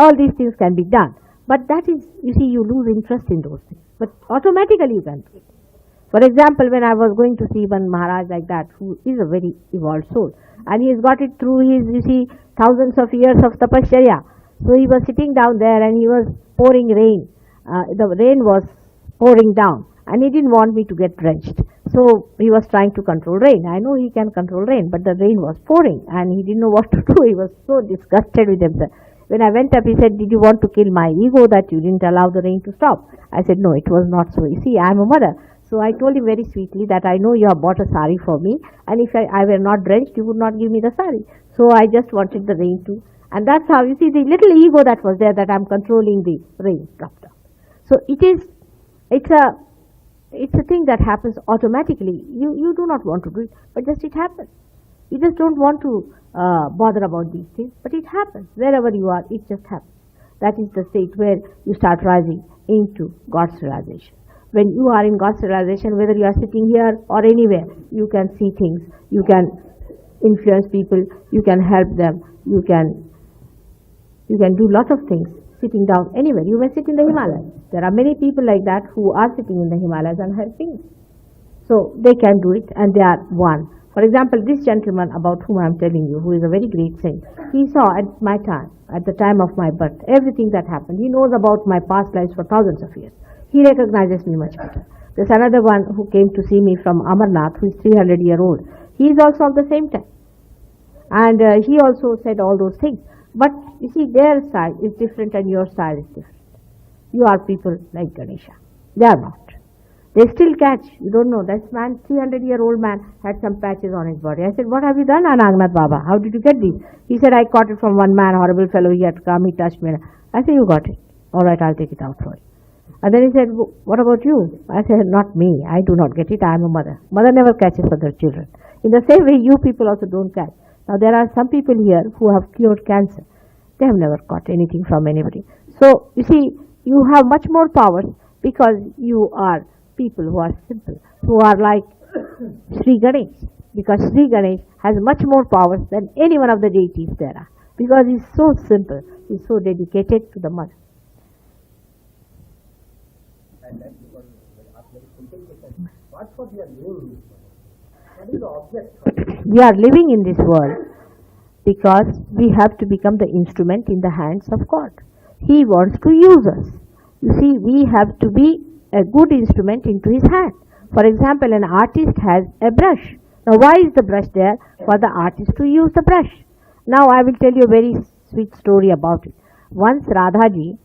All these things can be done. But that is, you see, you lose interest in those things. But automatically you can do it. For example, when I was going to see one Maharaj like that, who is a very evolved soul, and he has got it through his, you see, thousands of years of tapasya. So he was sitting down there and he was pouring rain. The rain was pouring down and he didn't want me to get drenched. So he was trying to control rain. I know he can control rain, but the rain was pouring and he didn't know what to do. He was so disgusted with himself. When I went up, he said, did you want to kill my ego that you didn't allow the rain to stop? I said, no, it was not so. You see, I am a mother. So I told him very sweetly that I know you have bought a sari for me, and if I were not drenched, you would not give me the sari. So I just wanted the rain to. And that's how, you see, the little ego that was there, that I'm controlling the rain, dropped down. So it's a thing that happens automatically. You do not want to do it, but just it happens. You just don't want to bother about these things, but it happens. Wherever you are, it just happens. That is the state where you start rising into God's realization. When you are in God's realization, whether you are sitting here or anywhere, you can see things, you can influence people, you can help them, you can do lots of things sitting down anywhere. You may sit in the Himalayas. There are many people like that who are sitting in the Himalayas and helping. So they can do it, and they are one. For example, this gentleman about whom I am telling you, who is a very great saint, he saw at my time, at the time of my birth, everything that happened. He knows about my past lives for thousands of years. He recognizes me much better. There's another one who came to see me from Amarnath, who is 300-year-old. He is also of the same time. And he also said all those things. But you see, their style is different and your style is different. You are people like Ganesha. They are not. They still catch. You don't know. This man, 300-year-old man, had some patches on his body. I said, what have you done, Anagnath Baba? How did you get these? He said, I caught it from one man, horrible fellow. He had come, he touched me. I said, you got it. All right, I'll take it out for you. And then he said, what about you? I said, not me. I do not get it. I am a mother. Mother never catches other children. In the same way, you people also don't catch. Now, there are some people here who have cured cancer. They have never caught anything from anybody. So, you see, you have much more powers because you are people who are simple, who are like Shri Ganesh. Because Shri Ganesh has much more powers than any one of the deities there are. Because he's so simple. He's so dedicated to the mother. And then because what was your name? What is the object? We are living in this world because we have to become the instrument in the hands of God. He wants to use us. You see, we have to be a good instrument into His hand. For example, an artist has a brush. Now, why is the brush there? For the artist to use the brush. Now, I will tell you a very sweet story about it. Once Radhaji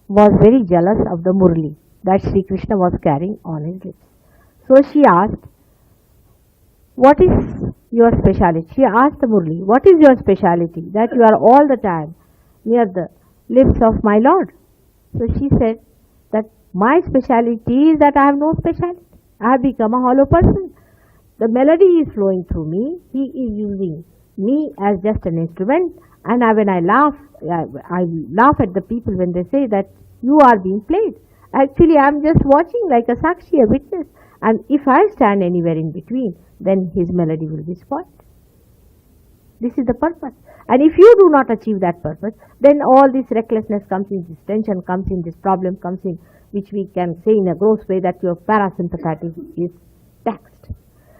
was very jealous of the murli that Sri Krishna was carrying on his lips. So she asked what is your speciality? She asked the Murli, what is your speciality that you are all the time near the lips of my Lord? So she said that my speciality is that I have no speciality. I have become a hollow person. The melody is flowing through me. He is using me as just an instrument. And when I laugh at the people when they say that you are being played. Actually, I am just watching like a sakshi, a witness. And if I stand anywhere in between, then his melody will be spoiled. This is the purpose. And if you do not achieve that purpose, then all this recklessness comes in, this tension comes in, this problem comes in, which we can say in a gross way that your parasympathetic is taxed.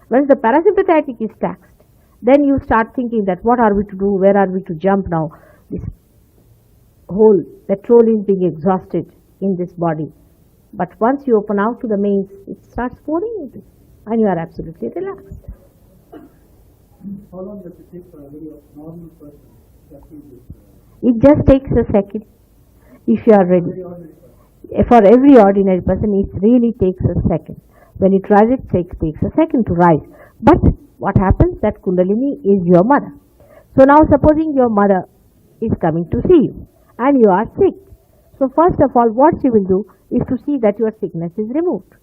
Once the parasympathetic is taxed, then you start thinking that what are we to do, where are we to jump now? This whole petrol is being exhausted in this body. But once you open out to the mains, it starts pouring into it, and you are absolutely relaxed. How long does it take for a very normal person to achieve this? It just takes a second if you are ready. Very ordinary person. For every ordinary person, it really takes a second. When it rises, it takes a second to rise. But what happens that Kundalini is your mother. So now supposing your mother is coming to see you and you are sick. So first of all, what she will do is to see that your sickness is removed.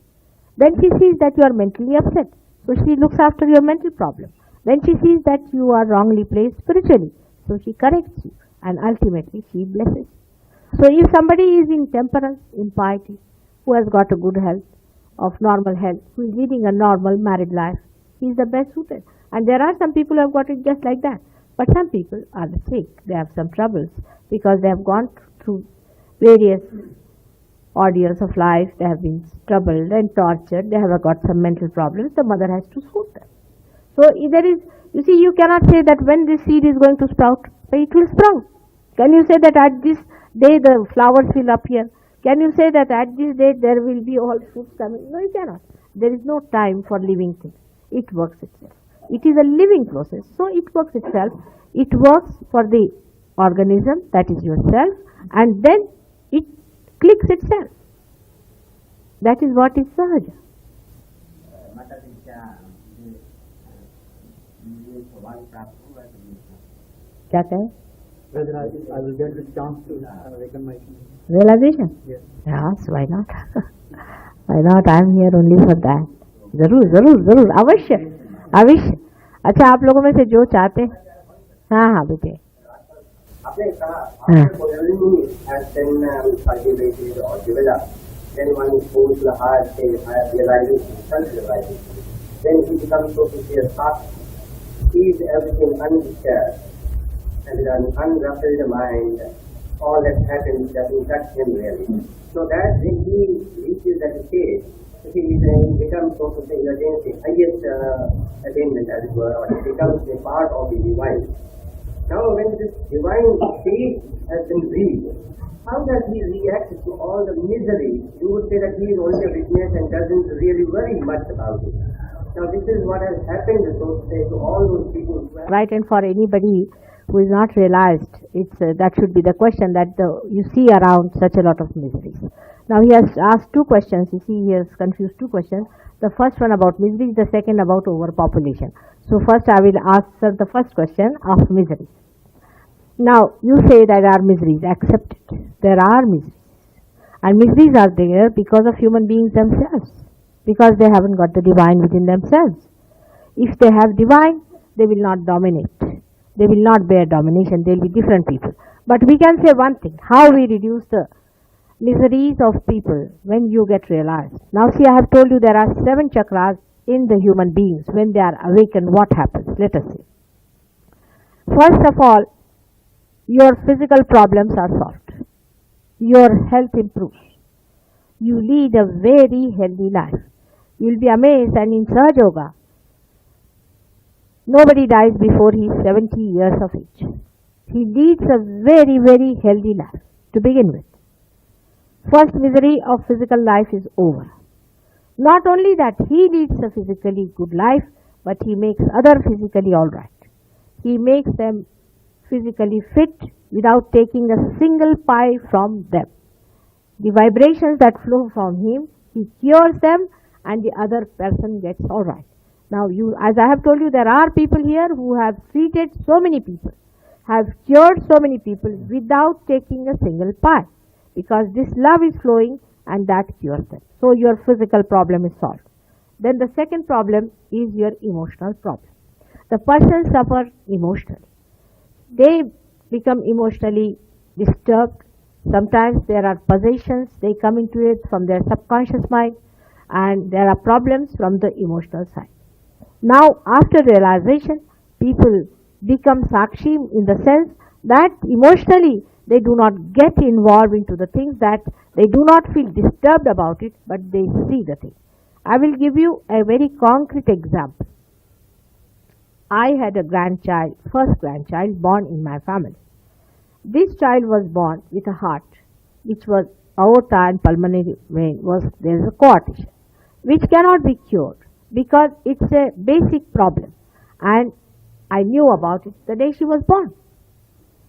Then she sees that you are mentally upset. So she looks after your mental problem. Then she sees that you are wrongly placed spiritually. So she corrects you and ultimately she blesses. So if somebody is in temperance, in piety, who has got a good health, of normal health, who is leading a normal married life, he is the best suited. And there are some people who have got it just like that. But some people are sick. They have some troubles because they have gone through various ordeals of life. They have been troubled and tortured. They have got some mental problems. The mother has to suit them. So there is, you see, you cannot say that when this seed is going to sprout, it will sprout. Can you say that at this day the flowers will appear? Can you say that at this date there will be all fruits coming? No, you cannot. There is no time for living things. It works itself. It is a living process. So it works itself. It works for the organism, that is yourself, and then it clicks itself. That is what is Sahaja. क्या कहें? Whether I will get the chance to awaken my Realization? Yes. Yes, why not? Why not? I am here only for that. जरूर जरूर जरूर अवश्य अवश्य. अच्छा, आप लोगों में से जो चाहते, हाँ हाँ बेटे. आपने कहा after Kundalini has been cultivated or developed, then one goes to the higher stage, higher realization, self-realization. Then he becomes so to say a thought, sees everything undisturbed, and with an unruffled mind, all that happens doesn't touch him really. So that when he reaches that stage, he becomes so to say the highest attainment, as it were, or he becomes a part of the divine. Now when this divine state has been reached, how does he react to all the misery? You would say that he is only a witness and doesn't really worry much about it. Now this is what has happened, so to say, to all those people. Right, and for anybody who is not realized, it's that should be the question that you see around such a lot of miseries. Now he has asked two questions. You see, he has confused two questions. The first one about miseries, the second about overpopulation. So first I will answer the first question of miseries. Now you say that there are miseries. Accept it. There are miseries. And miseries are there because of human beings themselves. Because they haven't got the divine within themselves. If they have divine, they will not dominate. They will not bear domination. They will be different people. But we can say one thing. How we reduce the miseries of people when you get realized. Now see, I have told you there are 7 chakras in the human beings. When they are awakened, what happens? Let us see. First of all, your physical problems are solved. Your health improves. You lead a very healthy life. You will be amazed, and in Sahaja Yoga, nobody dies before he is 70 years of age. He leads a very, very healthy life to begin with. First misery of physical life is over. Not only that he leads a physically good life, but he makes other physically all right. He makes them physically fit without taking a single pie from them. The vibrations that flow from him, he cures them, and the other person gets all right. Now as I have told you, there are people here who have treated so many people, have cured so many people without taking a single pie, because this love is flowing and that cures them. So your physical problem is solved. Then the second problem is your emotional problem. The person suffers emotionally. They become emotionally disturbed. Sometimes there are possessions, they come into it from their subconscious mind, and there are problems from the emotional side. Now, after realization, people become sakshi in the sense that emotionally they do not get involved into the things, that they do not feel disturbed about it, but they see the thing. I will give you a very concrete example. I had a grandchild, first grandchild born in my family. This child was born with a heart which was aorta and pulmonary vein there is a coarctation, which cannot be cured because it's a basic problem, and I knew about it the day she was born.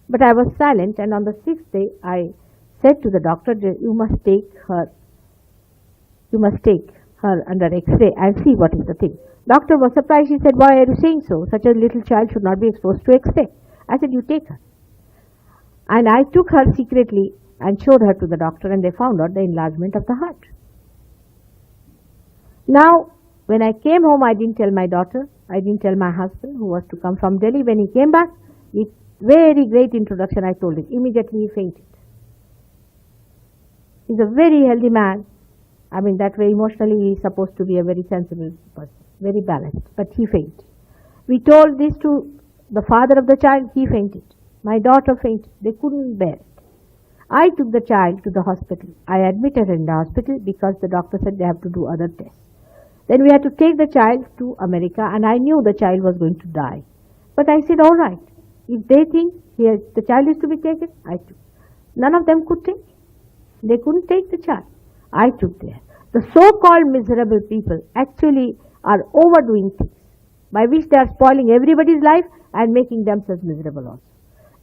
But I was silent, and on the 6th day I said to the doctor, you must take her under X-ray and see what is the thing. Doctor was surprised. He said, why are you saying so? Such a little child should not be exposed to X-ray. I said, you take her. And I took her secretly and showed her to the doctor, and they found out the enlargement of the heart. Now, when I came home, I didn't tell my daughter, I didn't tell my husband who was to come from Delhi. When he came back, with very great introduction, I told him. Immediately he fainted. He's a very healthy man. I mean, that way emotionally he is supposed to be a very sensible person, very balanced, but he fainted. We told this to the father of the child, he fainted. My daughter fainted. They couldn't bear it. I took the child to the hospital. I admitted her in the hospital because the doctor said they have to do other tests. Then we had to take the child to America, and I knew the child was going to die. But I said, all right, if they think the child is to be taken, I took. None of them could take. They couldn't take the child. I took there. The so-called miserable people actually are overdoing things by which they are spoiling everybody's life and making themselves miserable also.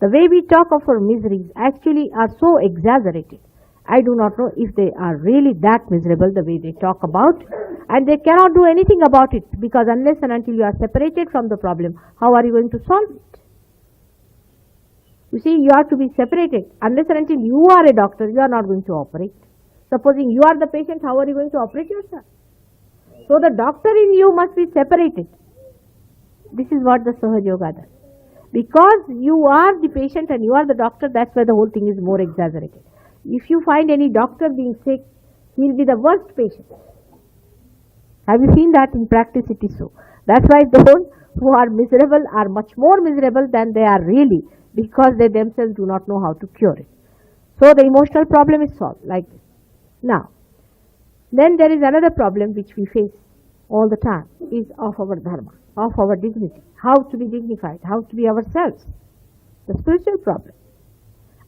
The way we talk of our miseries actually are so exaggerated. I do not know if they are really that miserable the way they talk about, and they cannot do anything about it, because unless and until you are separated from the problem, how are you going to solve it? You see, you have to be separated. Unless and until you are a doctor, you are not going to operate. Supposing you are the patient, how are you going to operate yourself? So the doctor in you must be separated. This is what the Sahaj Yoga does. Because you are the patient and you are the doctor, that's why the whole thing is more exaggerated. If you find any doctor being sick, he will be the worst patient. Have you seen that in practice? It is so. That's why those who are miserable are much more miserable than they are really, because they themselves do not know how to cure it. So the emotional problem is solved like this. Now, then there is another problem which we face all the time, is of our dharma, of our dignity, how to be dignified, how to be ourselves, the spiritual problem.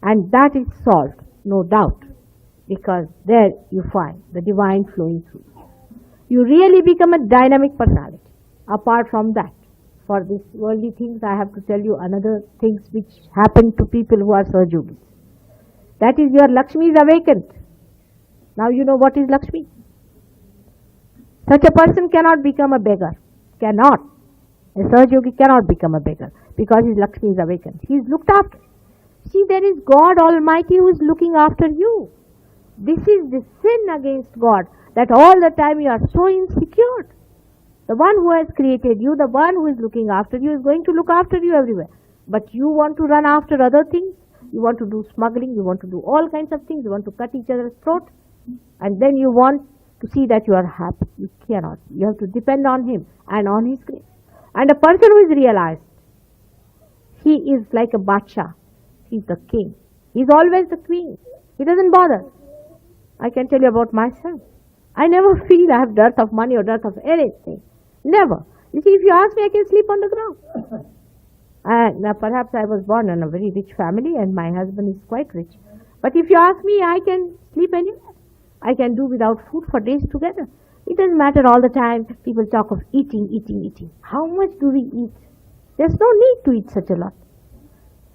And that is solved, no doubt, because there you find the divine flowing through. You really become a dynamic personality. Apart from that, for these worldly things, I have to tell you another things which happen to people who are Sahajogis. That is, your Lakshmi is awakened. Now you know what is Lakshmi. Such a person cannot become a beggar. Cannot. A Sahajogi cannot become a beggar because his Lakshmi is awakened. He is looked after. See, there is God Almighty who is looking after you. This is the sin against God, that all the time you are so insecure. The one who has created you, the one who is looking after you, is going to look after you everywhere. But you want to run after other things. You want to do smuggling. You want to do all kinds of things. You want to cut each other's throat. And then you want to see that you are happy. You cannot. You have to depend on Him and on His grace. And a person who is realized, he is like a Badsha. He is the king. He is always the queen. He doesn't bother. I can tell you about myself. I never feel I have dearth of money or dearth of anything. Never. You see, if you ask me, I can sleep on the ground. And perhaps I was born in a very rich family and my husband is quite rich. But if you ask me, I can sleep anywhere. I can do without food for days together. It doesn't matter all the time. People talk of eating, eating, eating. How much do we eat? There's no need to eat such a lot.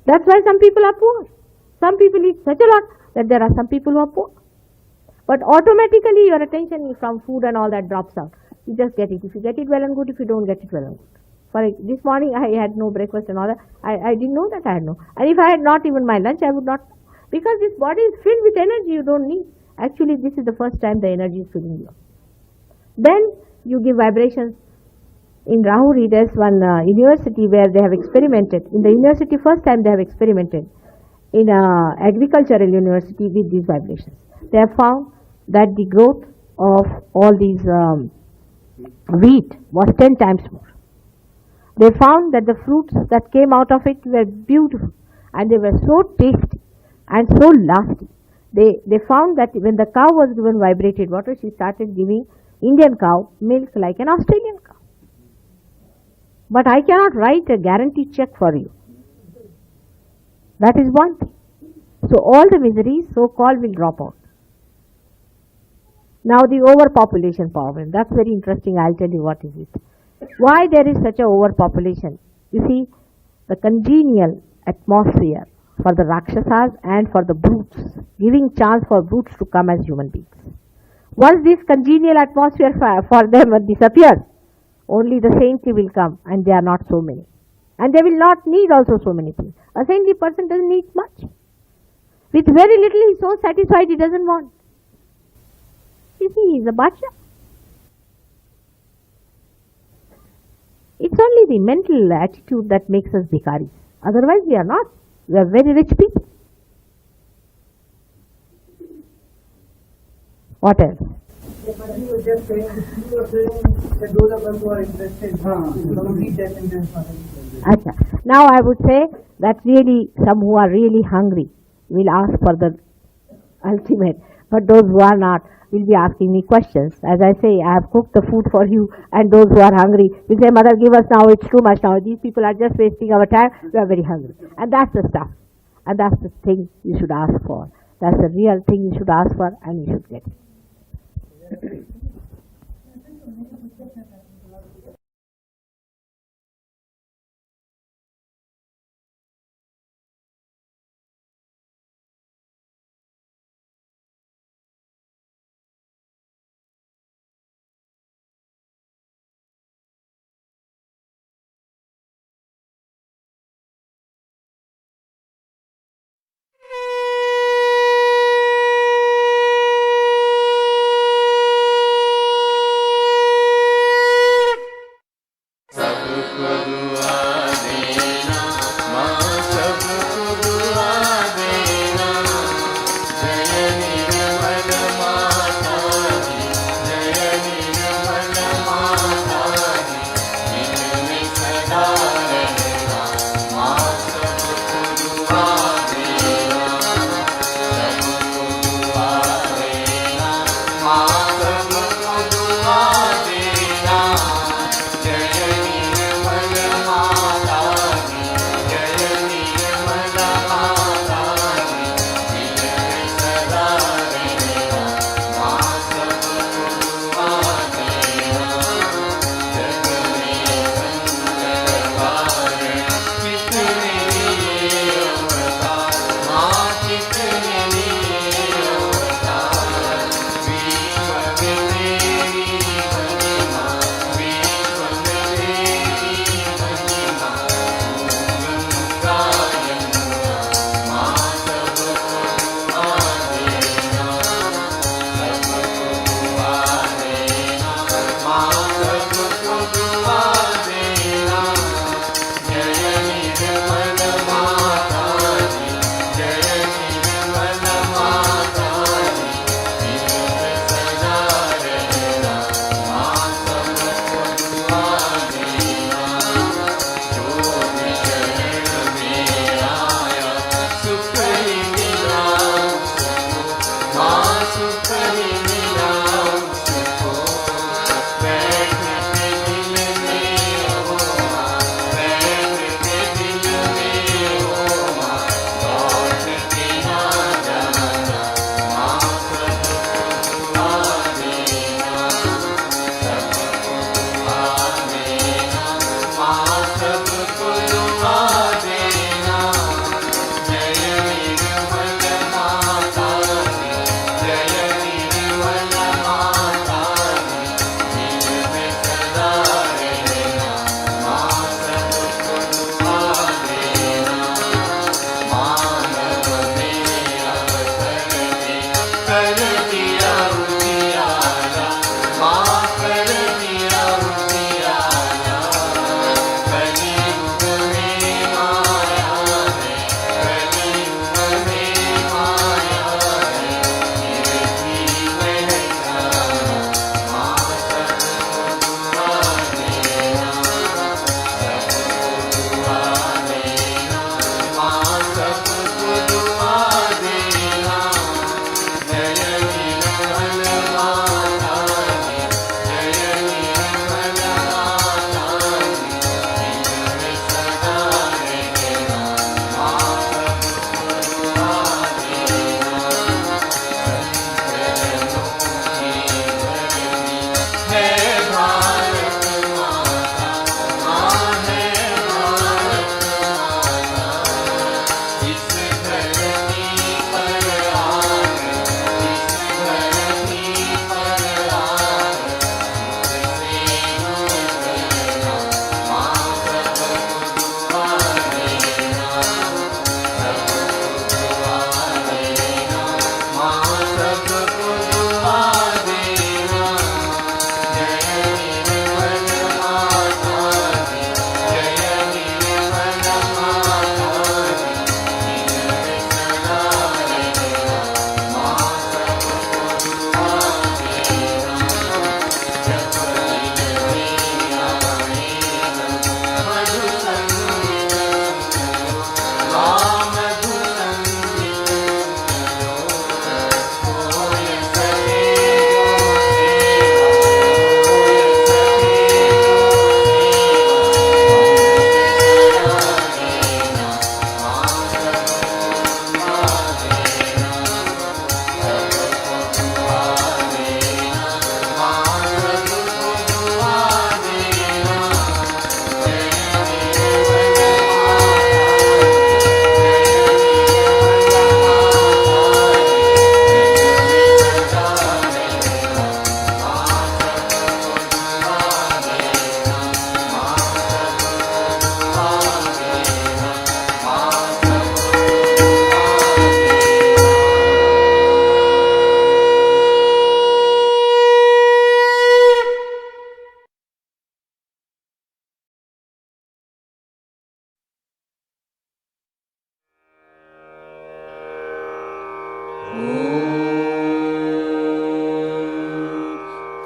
That's why some people are poor. Some people eat such a lot that there are some people who are poor. But automatically your attention from food and all that drops out. You just get it. If you get it, well and good. If you don't get it, well and good. For this morning, I had no breakfast and all that. I didn't know that I had no. And if I had not even my lunch, I would not. Because this body is filled with energy you don't need. Actually, this is the first time the energy is filling you. Then you give vibrations. In Rahuri, there's one university where they have experimented. In the university, first time they have experimented in agricultural university with these vibrations. They have found that the growth of all these wheat was 10 times more. They found that the fruits that came out of it were beautiful and they were so tasty and so lasting. They found that when the cow was given vibrated water, she started giving Indian cow milk like an Australian cow. But I cannot write a guarantee check for you. That is one thing. So all the miseries so-called will drop out. Now the overpopulation problem. That's very interesting. I'll tell you what is it. Why there is such a overpopulation? You see, the congenial atmosphere for the Rakshasas and for the brutes, giving chance for brutes to come as human beings. Once this congenial atmosphere for them disappears, only the saintly will come, and they are not so many. And they will not need also so many things. A saintly person doesn't need much. With very little he is so satisfied he doesn't want. You see, he is a Bacha. It's only the mental attitude that makes us bhikaris. Otherwise we are not. We are very rich people. What else? But you were just saying, that those of us who are interested, don't read that and then Achha. Now I would say that really some who are really hungry will ask for the ultimate, but those who are not will be asking me questions. As I say, I have cooked the food for you, and those who are hungry will say, Mother, give us now, it's too much now. These people are just wasting our time, we are very hungry. And that's the stuff. And that's the thing you should ask for. That's the real thing you should ask for, and you should get it.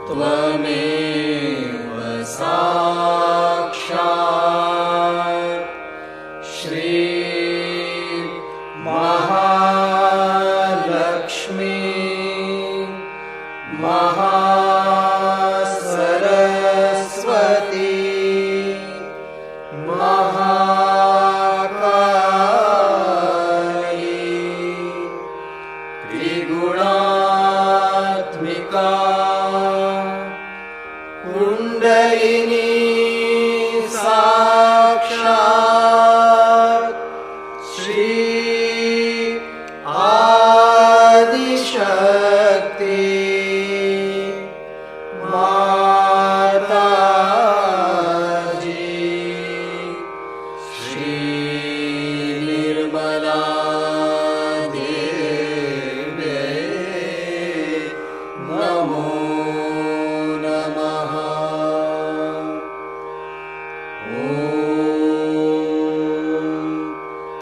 त्वमेव साक्षात् श्री महालक्ष्मी महासरस्वती महाकाली त्रिगुणात्मिका कुंडलिनी साक्षात् श्री आदिशक्ति माताजी श्री निर्मला देव्यै नमो नमः। ॐ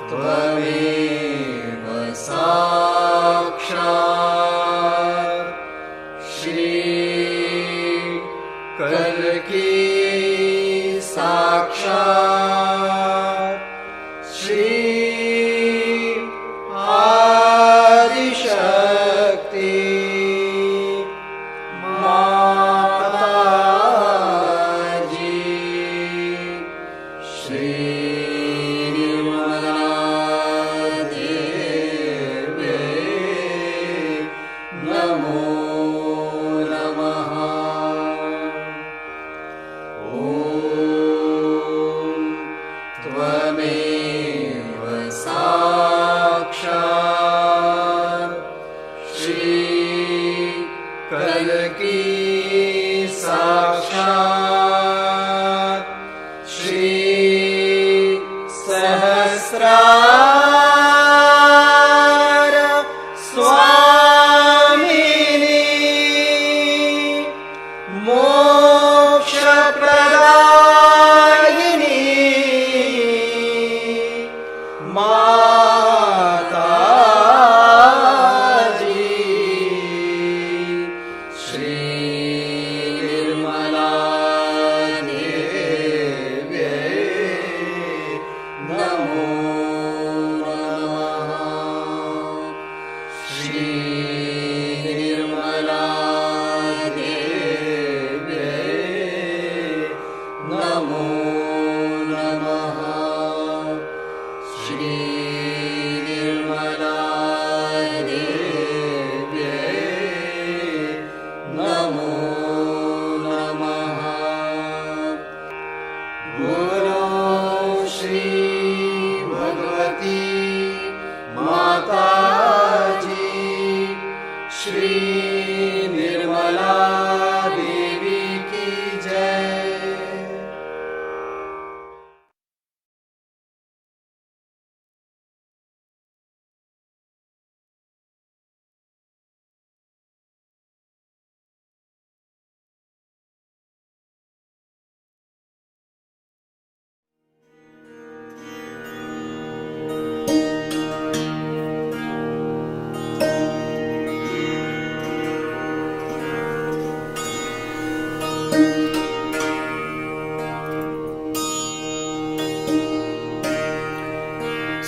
त्वमेव साक्षात् श्री कल्की साक्षात् श्री आदिशक्ति माताजी श्री निर्मला देव्यै नमो नमः। ॐ त्वमेव साक्षात् श्री कल्की साक्षात् श्री सहस्रार स्वामिनी मोक्षप्रदायिनी माताजी श्री निर्मला देव्यै नमो नमः। श्री निर्मला देव्यै नमो नमः। श्री निर्मला देव्यै नमो नमः। बोलो श्री भगवती माताजी श्री निर्मला देवी की जय।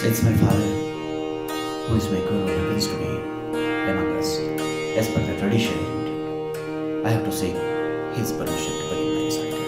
Since my father, who is my guru, happens to be among us, as per the tradition, I have to seek his permission to begin my recital.